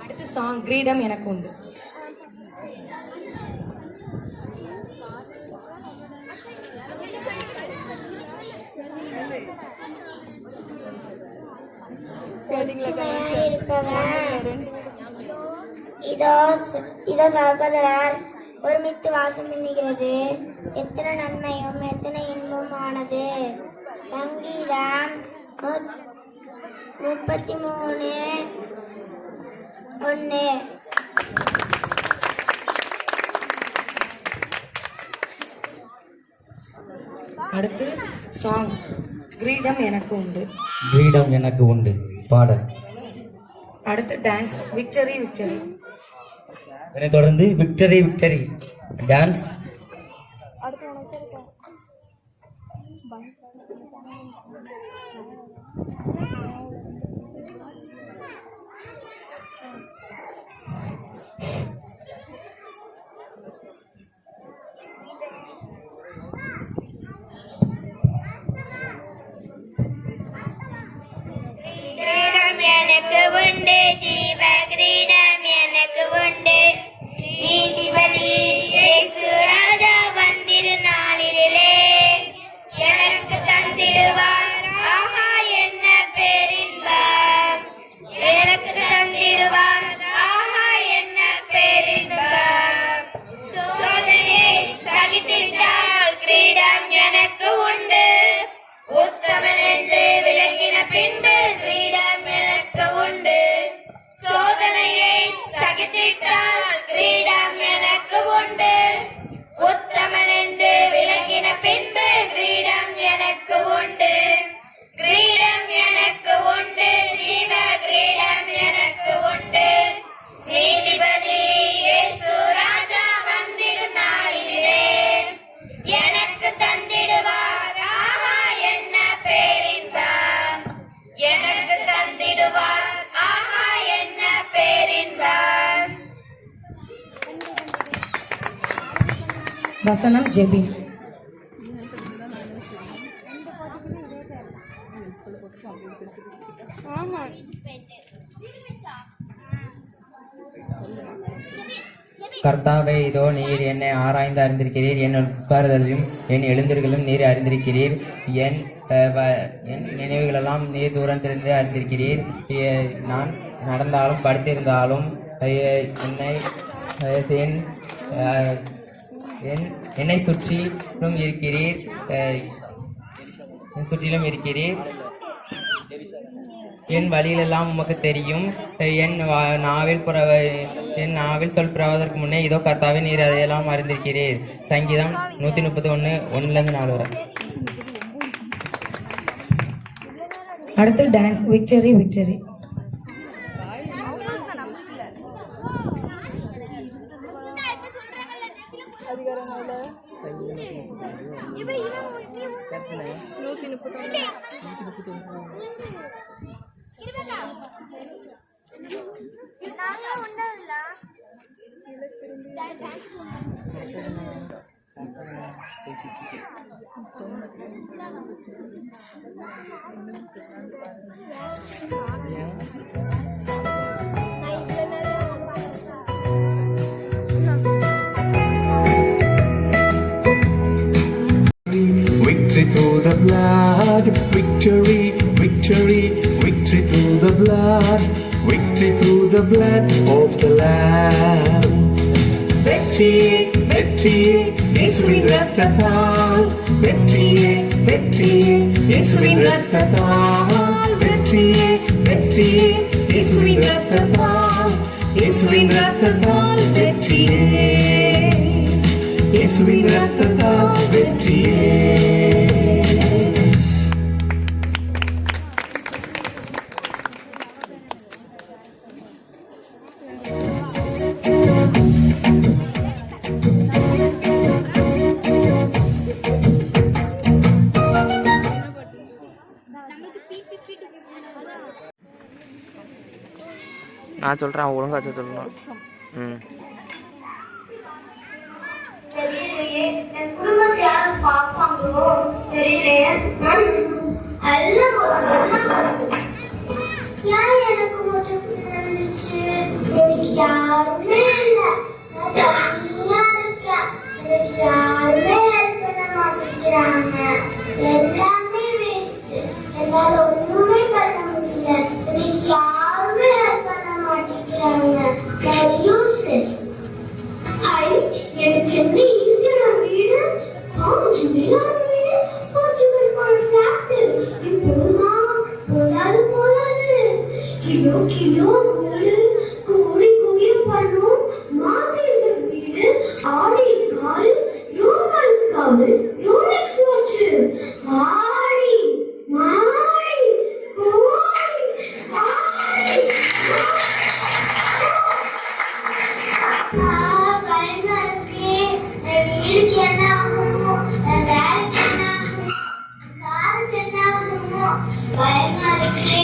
அடுத்த சாங் கிரீடம் எனக்கு உண்டு. இதோ சகோதரர் ஒருமித்து வாசம் பண்ணுகிறது, எத்தனை நன்மையும் எத்தனை இன்பமும் ஆனது. சங்கீதம் 33:1. அடுத்து சாங் கிரீடம் எனக்கு உண்டு. கிரீடம் எனக்கு உண்டு பாடல். அடுத்து டான்ஸ் விக்டரி விக்டரி. இதனை தொடர்ந்து விக்டரி விக்டரி டான்ஸ். எனக்கு உண்டு ஜீவ கிரீடம் எனக்கு உண்டு. நீதிபதி இயேசு ராஜா வந்திரு நாளிலே எனக்கு தந்திடுவார். ஆஹா என்ன பேரின்பம் எனக்கு தந்திடுவார். ஆஹா என்ன பேரின்பம். சோதனை சகித்திட்டால் கிரீடம் எனக்கு உண்டு. உத்தமன் என்று விளங்கின பின்பு கிரீடம் எனக்கு உண்டு. சோதனையை சகித்திட்டால் கிரீடம் எனக்கு உண்டு. உத்தமன் என்று விளங்கின பின்பு கிரீடம் எனக்கு உண்டு. கிரீடம் எனக்கு உண்டு ஜீவ கிரீடம் எனக்கு உண்டு. நீதிபதி இயேசு ராஜா வந்திடும் நாளிலே எனக்கு தந்திடுவார். ஆஹா என்ன பேரின்பம் எனக்கு தந்திடுவார். ஆஹா என்ன பேரின்பம். வசனம் ஜெபின். கர்த்தாவே, இதோ நீர் என்னை ஆராய்ந்து அறிந்திருக்கிறீர். என் உட்காருதலையும் என் எழுந்திருகளும் நீர் அறிந்திருக்கிறீர். என் நினைவுகளெல்லாம் நீர் தூரத்திலிருந்து அறிந்திருக்கிறீர். நான் நடந்தாலும் படுத்திருந்தாலும் என்னை சுற்றிலும் இருக்கிறீர். சுற்றிலும் இருக்கிறீர். என் வழியிலெல்லாம் உமக்கு தெரியும். என் நாவில் சொல் பிறவதற்கு முன்னே இதோ கர்த்தாவே நீர் அதையெல்லாம் அறிந்திருக்கிறீர். சங்கீதம் 131 1-4 வரை. அடுத்து dance victory victory. Victory through the blood, victory, victory, victory through the blood, victory through the blood of the Lamb. வெற்றியே வெற்றியே இயேசுவின் இரத்தத்தால், வெற்றியே வெற்றியே இயேசுவின் இரத்தத்தால், வெற்றியே வெற்றியே இயேசுவின் இரத்தத்தால், இயேசுவின் இரத்தத்தால் வெற்றியே, இயேசுவின் இரத்தத்தால் வெற்றியே. நான் சொல்கிறேன், அவன் ஒழுங்கா சொல்லணும். ம். தெரியலையே, என் குடும்பத்தை யாரும் பார்ப்பாங்களோ தெரியலையே. எல்லாம் போச்சு. ஏன் எனக்கு மட்டும் இருந்துச்சு? எனக்கு யாருமே இல்லை. நான் தனியா இருக்கேன். எனக்கு யாருமே ஹெல்ப் பண்ண மாட்டேங்கிறாங்க. எல்லாமே வேஸ்ட். என்னால ஒண்ணுமே பண்ண முடியல. எனக்கு யாருமே ஹெல்ப் பண்ண மாட்டேங்கிறாங்க. நான் யூஸ்லெஸ். எனக்கு சென்னை ஈஸியான வீடு, கொஞ்சம் மேலான வீடு, கொஞ்சம் ஃபிளாட். இப்போமா போதாது. கிலோ கோடு, கோடி பணம், மாநில வீடு, Audi car, Romans car, Rolex watch, ஆடி மாடி கோடி ஆடி. வீடுக்கு என்ன ஆகுமோ, வேலைக்கு என்ன ஆகுமோ, காருக்கு என்ன ஆகுமோ, பயமா இருக்கே.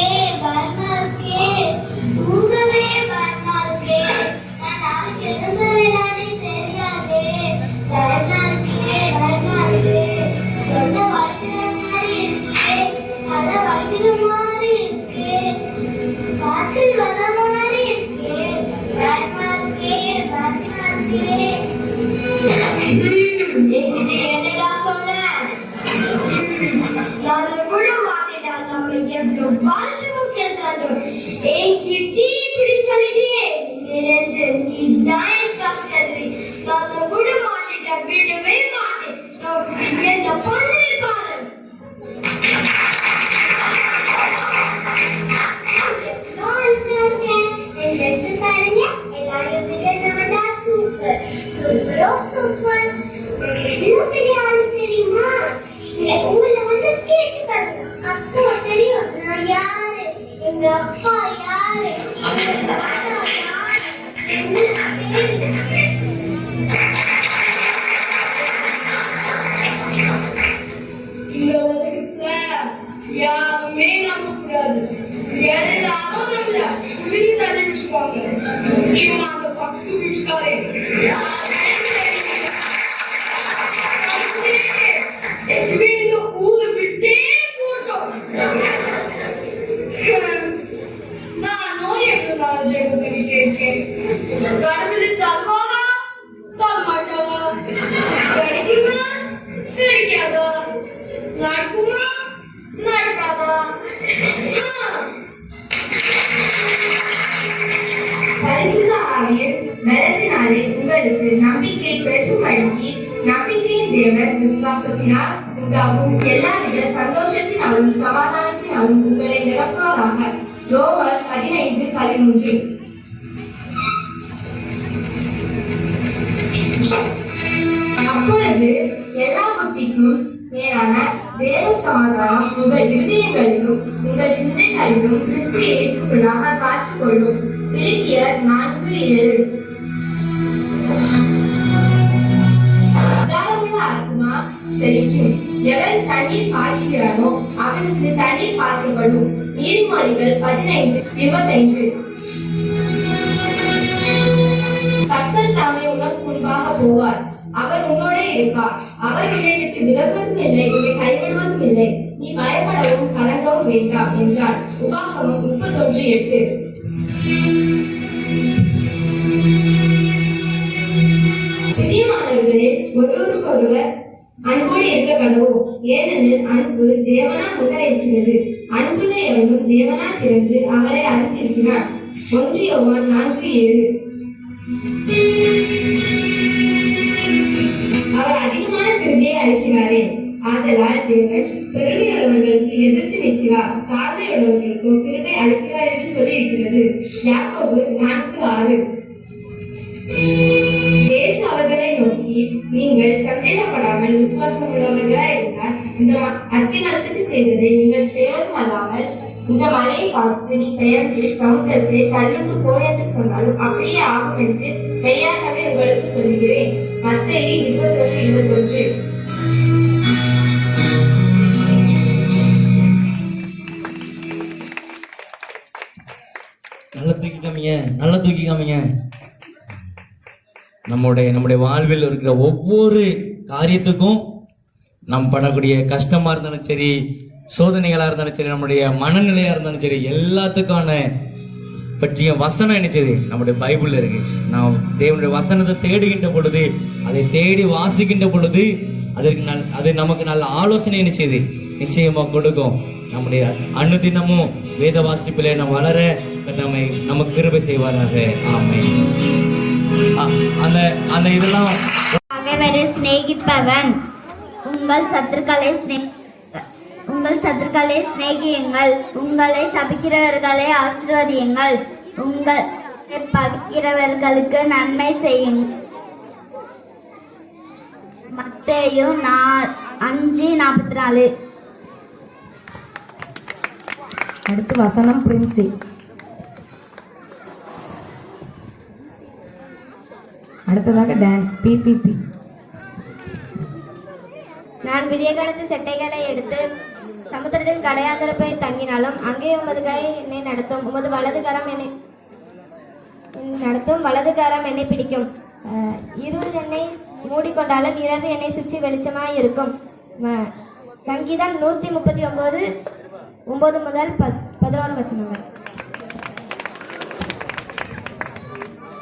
தூங்கவே பயமா இருக்கே. நான் நாளைக்கு எதுவுமே விளையாடி தெரியாதே. பயமா இருக்கே. தொண்டை வலிக்கிற மாதிரி இருக்கே. தலை வலிக்கிற மாதிரி இருக்கே. காய்ச்சல் வர மாதிரி இருக்கே. பயமா இருக்கே. என்கிட்ட என்னடா சொன்ன? நான் விட மாட்டேடா. நம்ம எவ்வளவு வருஷமும் கேட்டாலும் என்கிட்ட இப்படி சொல்லிட்டியே. நீதான் என் கஷ்டத்தை. நான் விட மாட்டேடா, விடவே மாட்டேன். நான் என்ன பண்ணி பாரு. பாருங்க, எல்லாரும் விட சூப்பர் சூப்பர். எவ்வளவு பெரிய ஆளு தெரியுமா? இந்த ஊர்ல வந்து கேட்டு பாருங்க. அப்போ தெரியும் நான் யாரு, எங்க அப்பா யாரு, எங்க தாத்தா யாரு. இந்த உலகத்துல யாருமே நம்ப கூடாது. எல்லாரும் நம்மள புள்ளி தள்ளி வச்சுப்பாங்க. முக்கியமா அந்த பக்கத்து வீட்டுக்காரே. இந்த ஊரை விட்டே போட்டோம். நான் நோய் எப்படிதான் ஜெகத்துக்கு கேட்டேன். கடவுளை தருவாரா தரமாட்டாரா? கிடைக்குமா கிடைக்காதா? நடக்குமா நடக்காதா? பரிசுத்த ஆவியின் பலத்தினாலே உங்களுக்கு நம்பிக்கை பெருமைப்படுத்தி, நம்பிக்கையின் தேவன் விசுவாசத்தினால் உண்டாகும் எல்லாவித சந்தோஷத்தினாலும் சமாதானத்தினாலும் உங்களை நிரப்புவாராக. ரோமர் 15:13. அப்பொழுது எல்லா புத்திக்கும் மேலான தேவ சமாதானம் உங்கள் இருதயங்களிலும் உங்கள் சிந்தைகளிலும் கிறிஸ்து இயேசுக்குள்ளாக காத்துக் கொள்ளும். பிலிப்பியர் 4:7. ஆத்மா செழிக்கும். எவன் தண்ணீர் பாய்ச்சுகிறானோ அவனுக்கு தண்ணீர் பாய்க்கப்படும். நீதிமொழிகள் 15:25. கர்த்தர் தாமே உனக்கு முன்பாக போவார். அவர் உன்னோட இருப்பார். அவர் உன்னை விட்டு விலகுவதும் இல்லை, உன்னை கைவிடுவதும் இல்லை. நீ பயப்படவும் கலங்கவும் வேண்டாம் என்றார். உபாகமம் 31:8. பிரியமானவர்களே, ஒருவருக்கொருவர் அன்போடு இருக்க கடவோம். ஏனெனில் அன்பு தேவனால் உண்டாயிருக்கிறது. அன்புள்ள எவனும் தேவனால் பிறந்து அவரை அனுப்பியிருக்கிறார். 1 யோவான் 4:7. அவர் அதிகமான கிருபையை அளிக்கிறாரே. ஆதலால் தேவன் பெருமையுள்ளவர்களுக்கு எதிர்த்து நிற்கிறார், தாழ்மையுள்ளவர்களுக்கு கிருபை அளிக்கிறார் என்று சொல்லி இருக்கிறது. யாக்கோபு 4:6. இயேசு அவர்களை நோக்கி, நீங்கள் சந்தேகப்படாமல் விசுவாசம் உள்ளவர்களாய் இருந்தால் இந்த அத்திமரத்துக்கு செய்ததை நீங்கள் செய்வதும் அல்லாமல் இந்த மலையை பார்த்து நீ பெயர்ந்து சமுத்திரத்தை தள்ளுண்டு போ என்று சொன்னாலும் அப்படியே ஆகும் என்று மெய்யாகவே உங்களுக்கு சொல்கிறேன். மத்தேயு 21:21. நல்ல தூக்கி கம்மிய காமிங்க, நல்லா தூக்கி காமிங்க. நம்முடைய வாழ்வில் இருக்கிற ஒவ்வொரு காரியத்துக்கும் நாம் படக்கூடிய கஷ்டமா இருந்தாலும் சரி, சோதனைகளா இருந்தாலும் சரி, நம்முடைய மனநிலையா இருந்தாலும் சரி, எல்லாத்துக்கான பற்றிய வசனம் என்னச்சது நம்முடைய பைபிள்ல இருக்கு. நாம் தேவனுடைய வசனத்தை தேடுகின்ற பொழுது, அதை தேடி வாசிக்கின்ற பொழுது அது நமக்கு நல்ல ஆலோசனை என்னச்சது நிச்சயமா கொடுக்கும். நம்முடைய அனுதினமும் வேத வாசிப்பிலே நாம் வளர நமக்கு கிருபை செய்வாராக. ஆமென். அந்த இதெல்லாம் பகைவரை சிநேகிப்பவன் உங்கள் சத்துருக்களை சிநேகியுங்கள், உங்களை சபிக்கிறவர்களை ஆசீர்வதியுங்கள், உங்களை பகைக்கிறவர்களுக்கு நன்மை செய்யுங்கள். மத்தேயு 5:44. அடுத்து வசனம் பிரின்சி. அடுத்ததாக டான்ஸ் பிபிபி. நான் விடிய காலத்து செட்டைகளை எடுத்து சமுத்திரத்தின் கடையாந்தர போய் தங்கினாலும் அங்கே உமது கை என்னை நடத்தும், உமது வலது கரம் என்னை பிடிக்கும். இருள் என்னை மூடிக்கொண்டாலும் இரவு என்னை சுற்றி வெளிச்சமாய் இருக்கும். சங்கீதம் 139:9 முதல் 11 வசனங்கள்.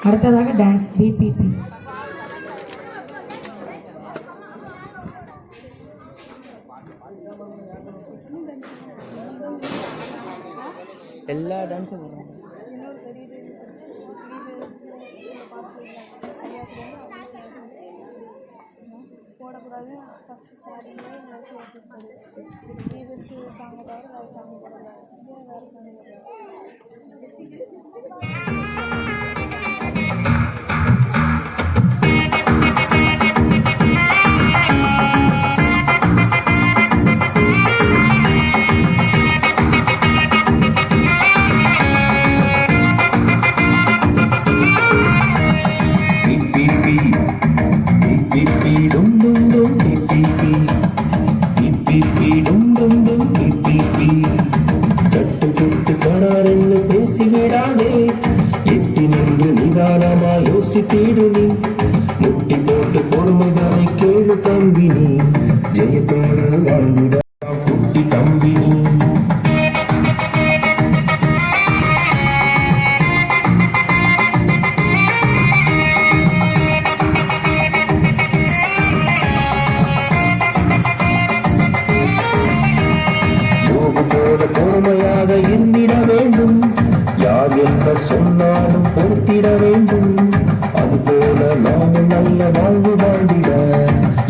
அடுத்ததாக டான்ஸ் பிபிபி. எல்லா டான்ஸும் போடக்கூடாது. ஃபஸ்ட்டு ஸ்டார்டிங்கில் சாங்கை தவிர வேறு சாங் பேசிவிடாதே, எட்டி நின்று நிதானமா யோசித்திடுனி, முட்டி போட்டு பொறுமைகளை கேளு தம்பினி, ஜெயத்தோடு வாழ்ந்திட குட்டி தம்பினி. பொறுமையாக இருந்திட வேண்டும், யார் என்ன சொன்னாலும் பொறுத்திட வேண்டும். அதுபோல நாமும் நல்ல வாழ்வு வாழ்ந்திட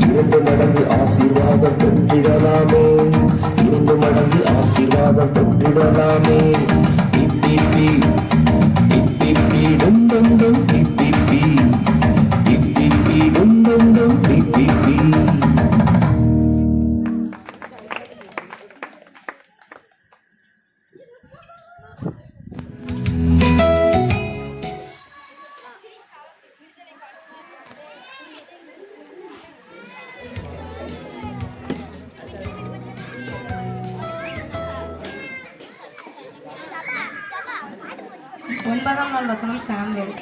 2 மடங்கு ஆசீர்வாதம் பெற்றிடலாமே, 2 மடங்கு ஆசீர்வாதம் பெற்றிடலாமே. இப்பிப்பி இப்பிப்பி டுந்தொண்டும் இப்பிப்பி இப்பிப்பி டுந்தொண்டும் இப்பிப்பி. ஒன்பதாம் நாள் வசனம் சாமுவேல்.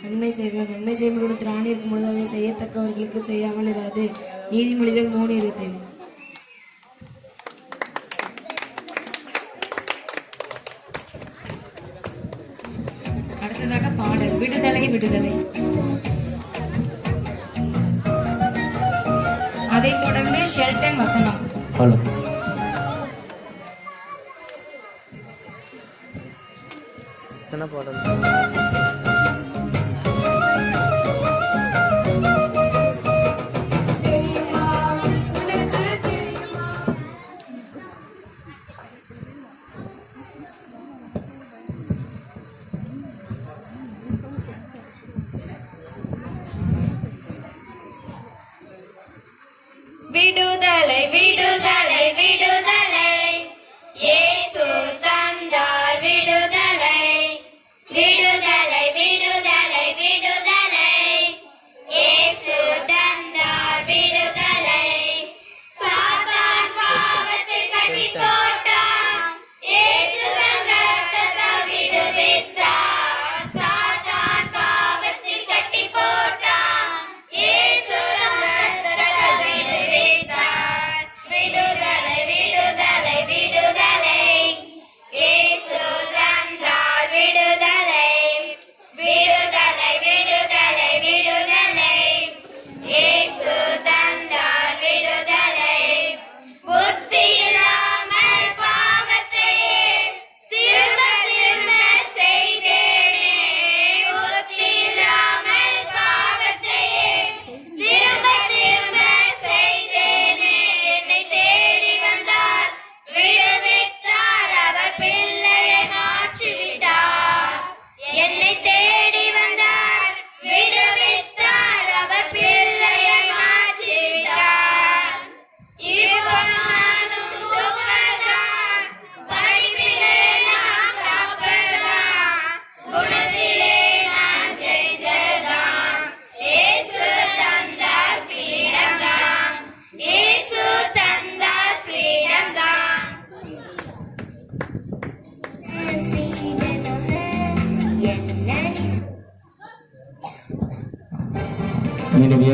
நன்மை செய்வோம். நன்மை செய்யும் திராணி இருக்கும் பொழுது அதை செய்யத்தக்கவர்களுக்கு செய்யாமல் இராது. நீதிமொழிகள் 3:27. அடுத்ததாக பாடல் விடுதலை விடுதலை. அதைத் தொடர்ந்து ஷெல்டன் வசனம்.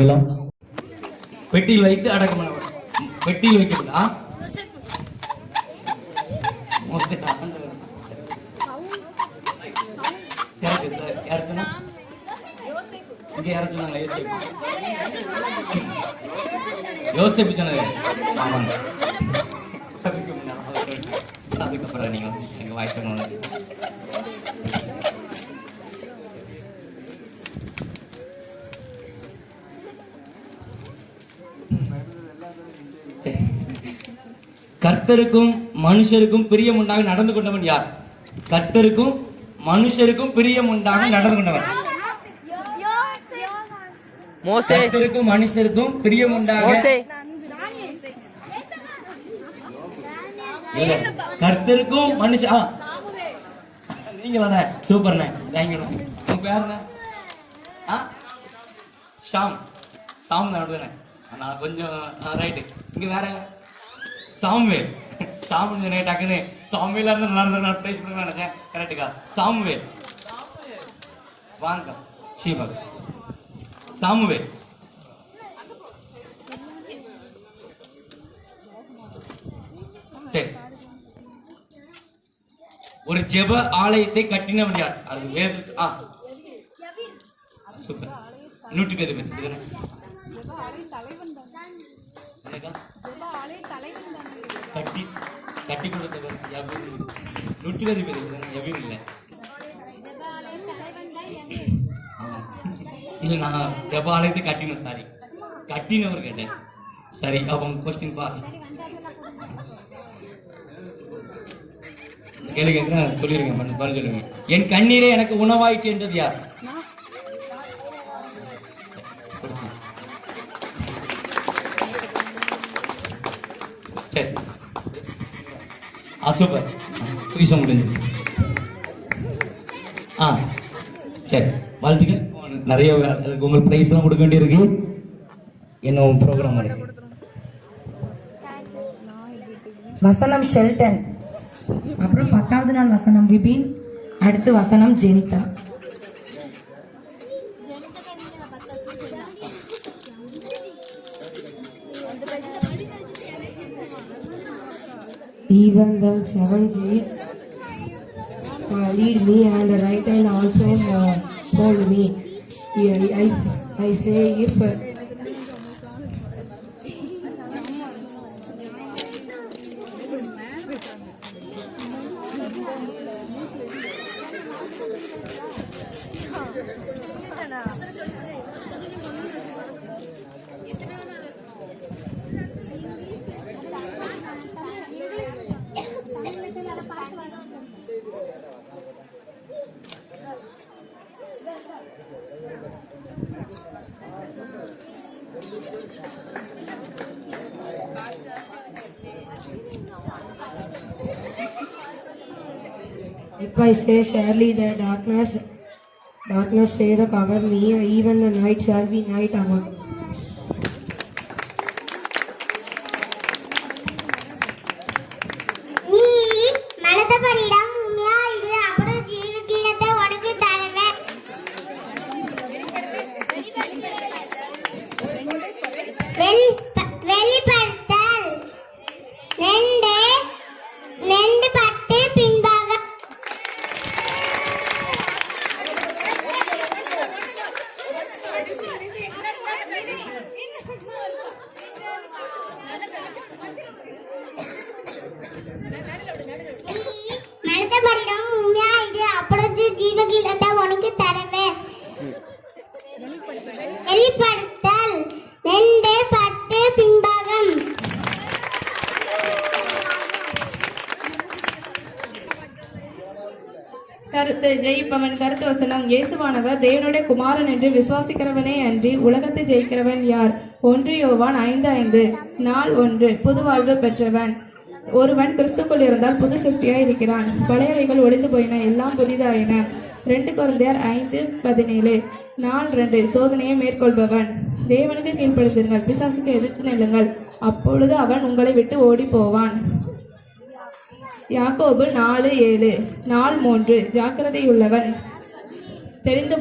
7 பெட்டியில் வைத்து அடக்கம் பண்ண பெட்டியில் வைக்கிறதா யாருக்குன்னா இங்க யாரும் சொன்னாங்க யோசிப்பு சொன்னது ஆமாங்க அதுக்கப்புறம் நீங்க வந்து எனக்கு வாய்ஸ் பண்ணல கர்த்தருக்கும் மனுஷருக்கும் பிரியம் உண்டாக நடந்து கொண்டவன் யார்? கர்த்தருக்கும் மனுஷருக்கும் பிரியம் உண்டாக நடந்து கொண்டவன் மோசே. கர்த்தருக்கும் மனுஷருக்கும் பிரியம் உண்டாக கர்த்தருக்கும் மனுஷ நீங்களாண்ணே சூப்பர்ண்ணே தேங்க்யூ. உங்க பேருண்ணே ஷாம் ஷாம் தானே நான் கொஞ்சம் ரைட்டு. இங்க வேற சாம்வேல் சாமி டக்குன்னு சாமியில இருந்து நல்லா பிளேஸ் பண்ண நினைச்சேன். கரெக்டுக்கா சாமுவேல் வாங்க ஸ்ரீமக் சாமுவேல். சரி ஒரு ஜெப ஆலயத்தை கட்டினவன் யார்? அது வேறு சூப்பர் 110 பேர் கட்டி கட்டி கொடுத்தவர் 110 பேர் எவ்வளவு இல்லை இல்ல நான் ஜெப ஆலயத்தை கட்டினேன். சாரி கட்டினவர் கேட்டேன். சரி அப்போ கொஸ்டின் பாஸ். கேள்வி கேட்கிறேன் சொல்லிருங்க பதில் சொல்லுங்க. என் கண்ணீரே எனக்கு உணவாயிற்று என்றது யார்? சரி சூப்பர் புரிசம் முடிஞ்சது. சரி வாழ்த்துக்கள். நிறைய உங்களுக்கு பிரைஸ் எல்லாம் கொடுக்க வேண்டியிருக்கு. இன்னும் ப்ரோக்ராம் இருக்கு. வசனம் ஷெல்டன். அப்புறம் 10வது நாள் வசனம் விபின். அடுத்து வசனம் Jenitha. Even the 7th lead me and the right hand also hold me. I say if if I say surely the darkness say the cover me, even the night shall be night hour. கருத்து ஜெயிப்பவன். கருத்து வசனம். இயேசுவானவர் தேவனுடைய குமாரன் என்று விசுவாசிக்கிறவனே அன்றி உலகத்தை ஜெயிக்கிறவன் யார்? 1 யோவான் 5:5. நாள் 1. புது வாழ்வு பெற்றவன். ஒருவன் கிறிஸ்துக்குள் இருந்தால் புது சிருஷ்டியாய் இருக்கிறான். பழையவைகள் ஒளிந்து போயின, எல்லாம் புதிதாயின. 2 கொரிந்தியர் 5:17. நாள் 2. சோதனையை மேற்கொள்பவன். தேவனுக்கு கீழ்ப்படுத்துங்கள், பிசாசுக்கு எதிர்த்து நில்லுங்கள், அப்பொழுது அவன் உங்களை விட்டு ஓடி போவான். யாக்கோபு 4:7. நாள் 3. ஜாக்கிரதையுள்ளவன். தெரிந்த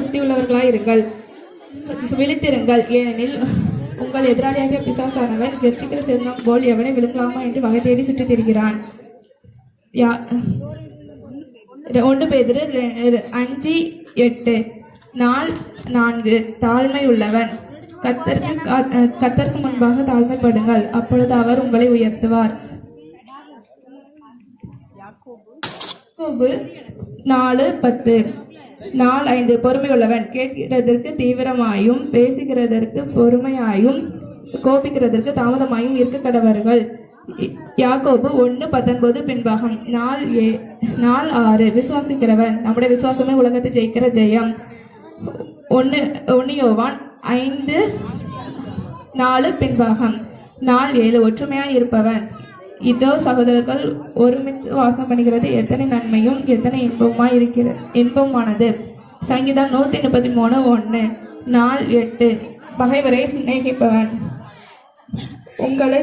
புத்தியுள்ளவர்களாய் இருங்கள். விழித்திருங்கள், ஏனெனில் உங்கள் எதிராளியாகிய பிசாசானவன் கெர்ச்சிக்கிற சிங்கம் போல் எவனை விழுங்கலாமா என்று வகை தேடி சுற்றித் திரிகிறான். 1 பேதுரு 5:8. நாள் 4. தாழ்மை உள்ளவன். கர்த்தருக்கு முன்பாக தாழ்மைப்படுங்கள், அப்பொழுது அவர் உங்களை உயர்த்துவார். யாக்கோபு 4:10. நாள் 5. பொறுமையுள்ளவன். கேட்கிறதற்கு தீவிரமாயும் பேசுகிறதற்கு பொறுமையாயும் கோபிக்கிறதற்கு தாமதமாயும் இருக்க கடவர்கள். யாக்கோபு 1:19 பின்பாகம். நாள் 6. விசுவாசிக்கிறவன். நம்முடைய விசுவாசமே உலகத்தை ஜெயிக்கிற ஜெயம். 1 யோவான் 5:4 பின்பாகம். நாள் 7. ஒற்றுமையாய் இருப்பவன். இதோ சகோதரர்கள் ஒருமித்து வாசம் பண்ணுகிறது எத்தனை நன்மையும் எத்தனை இன்பமானது. சங்கீதம் 133:1. நாள் 8. பகைவரை சிநேகிப்பவன். உங்கள்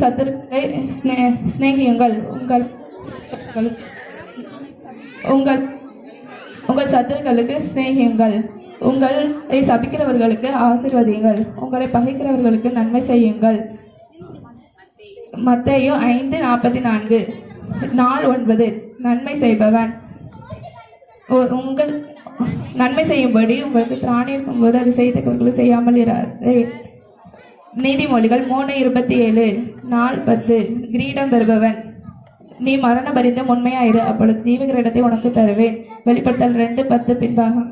சத்துருக்களை சிநேகியுங்கள், உங்கள் சத்துருக்களுக்கு சிநேகியுங்கள், உங்களை சபிக்கிறவர்களுக்கு ஆசீர்வதியுங்கள், உங்களை பகைக்கிறவர்களுக்கு நன்மை செய்யுங்கள். மத்தேயு 5:44. நாள் 9. நன்மை செய்பவன். உங்கள் நன்மை செய்யும்படி உங்களுக்கு திராணி இருக்கும்போது அது செய்தவர்களுக்கு செய்யாமல் இராதே. நீதிமொழிகள் 3:27. நாள் 10. கிரீடம் பெறுபவன். நீ மரண பரிந்தும் உண்மையாயிரு, அப்பொழுது ஜீவகிற இடத்தை உனக்கு தருவேன். வெளிப்படுத்தல் 2:10 பின்பாகம்.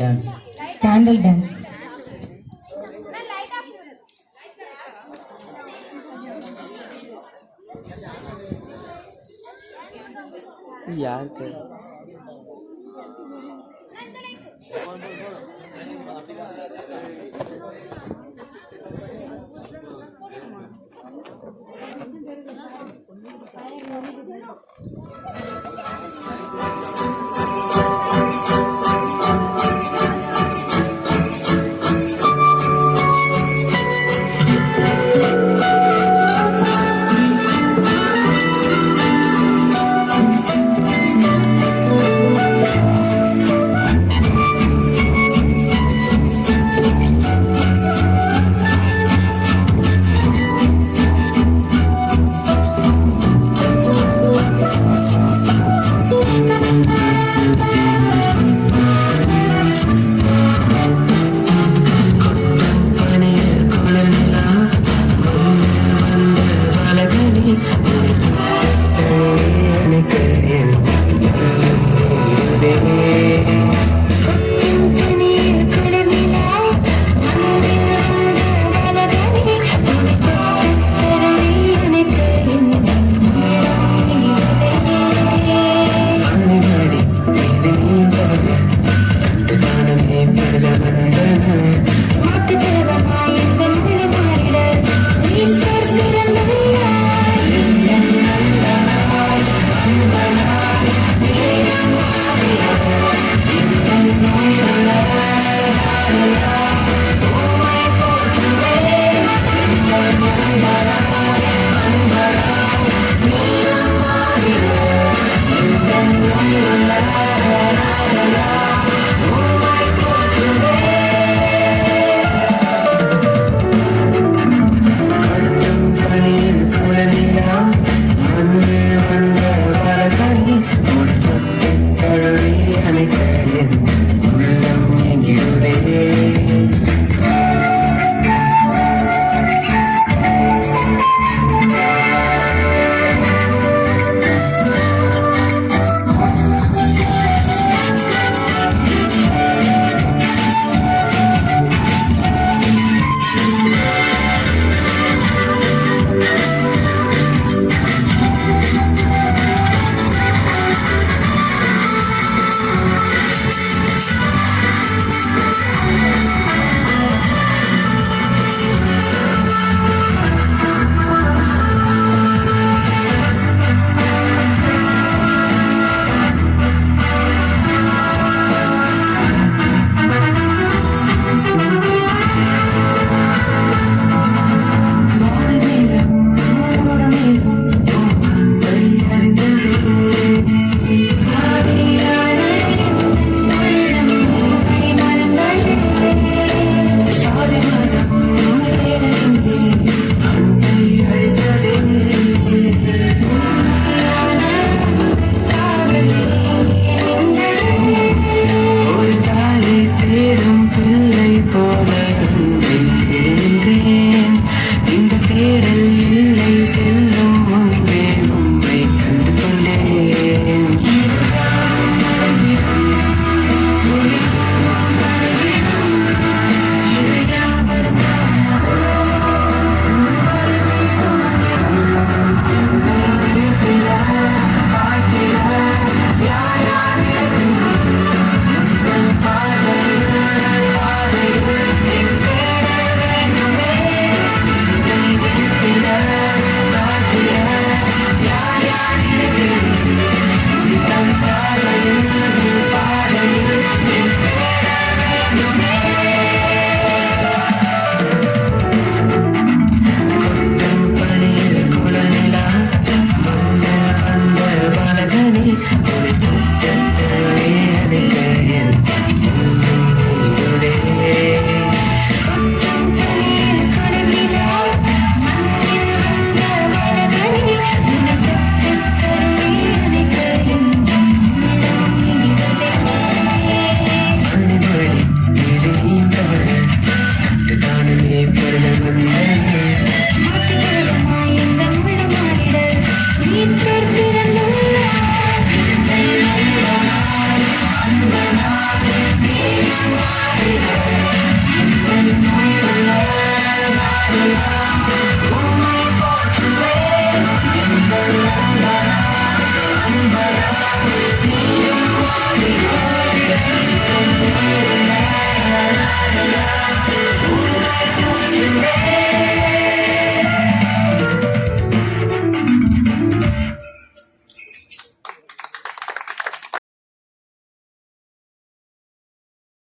டான்ஸ். Candle dance. யாருக்கு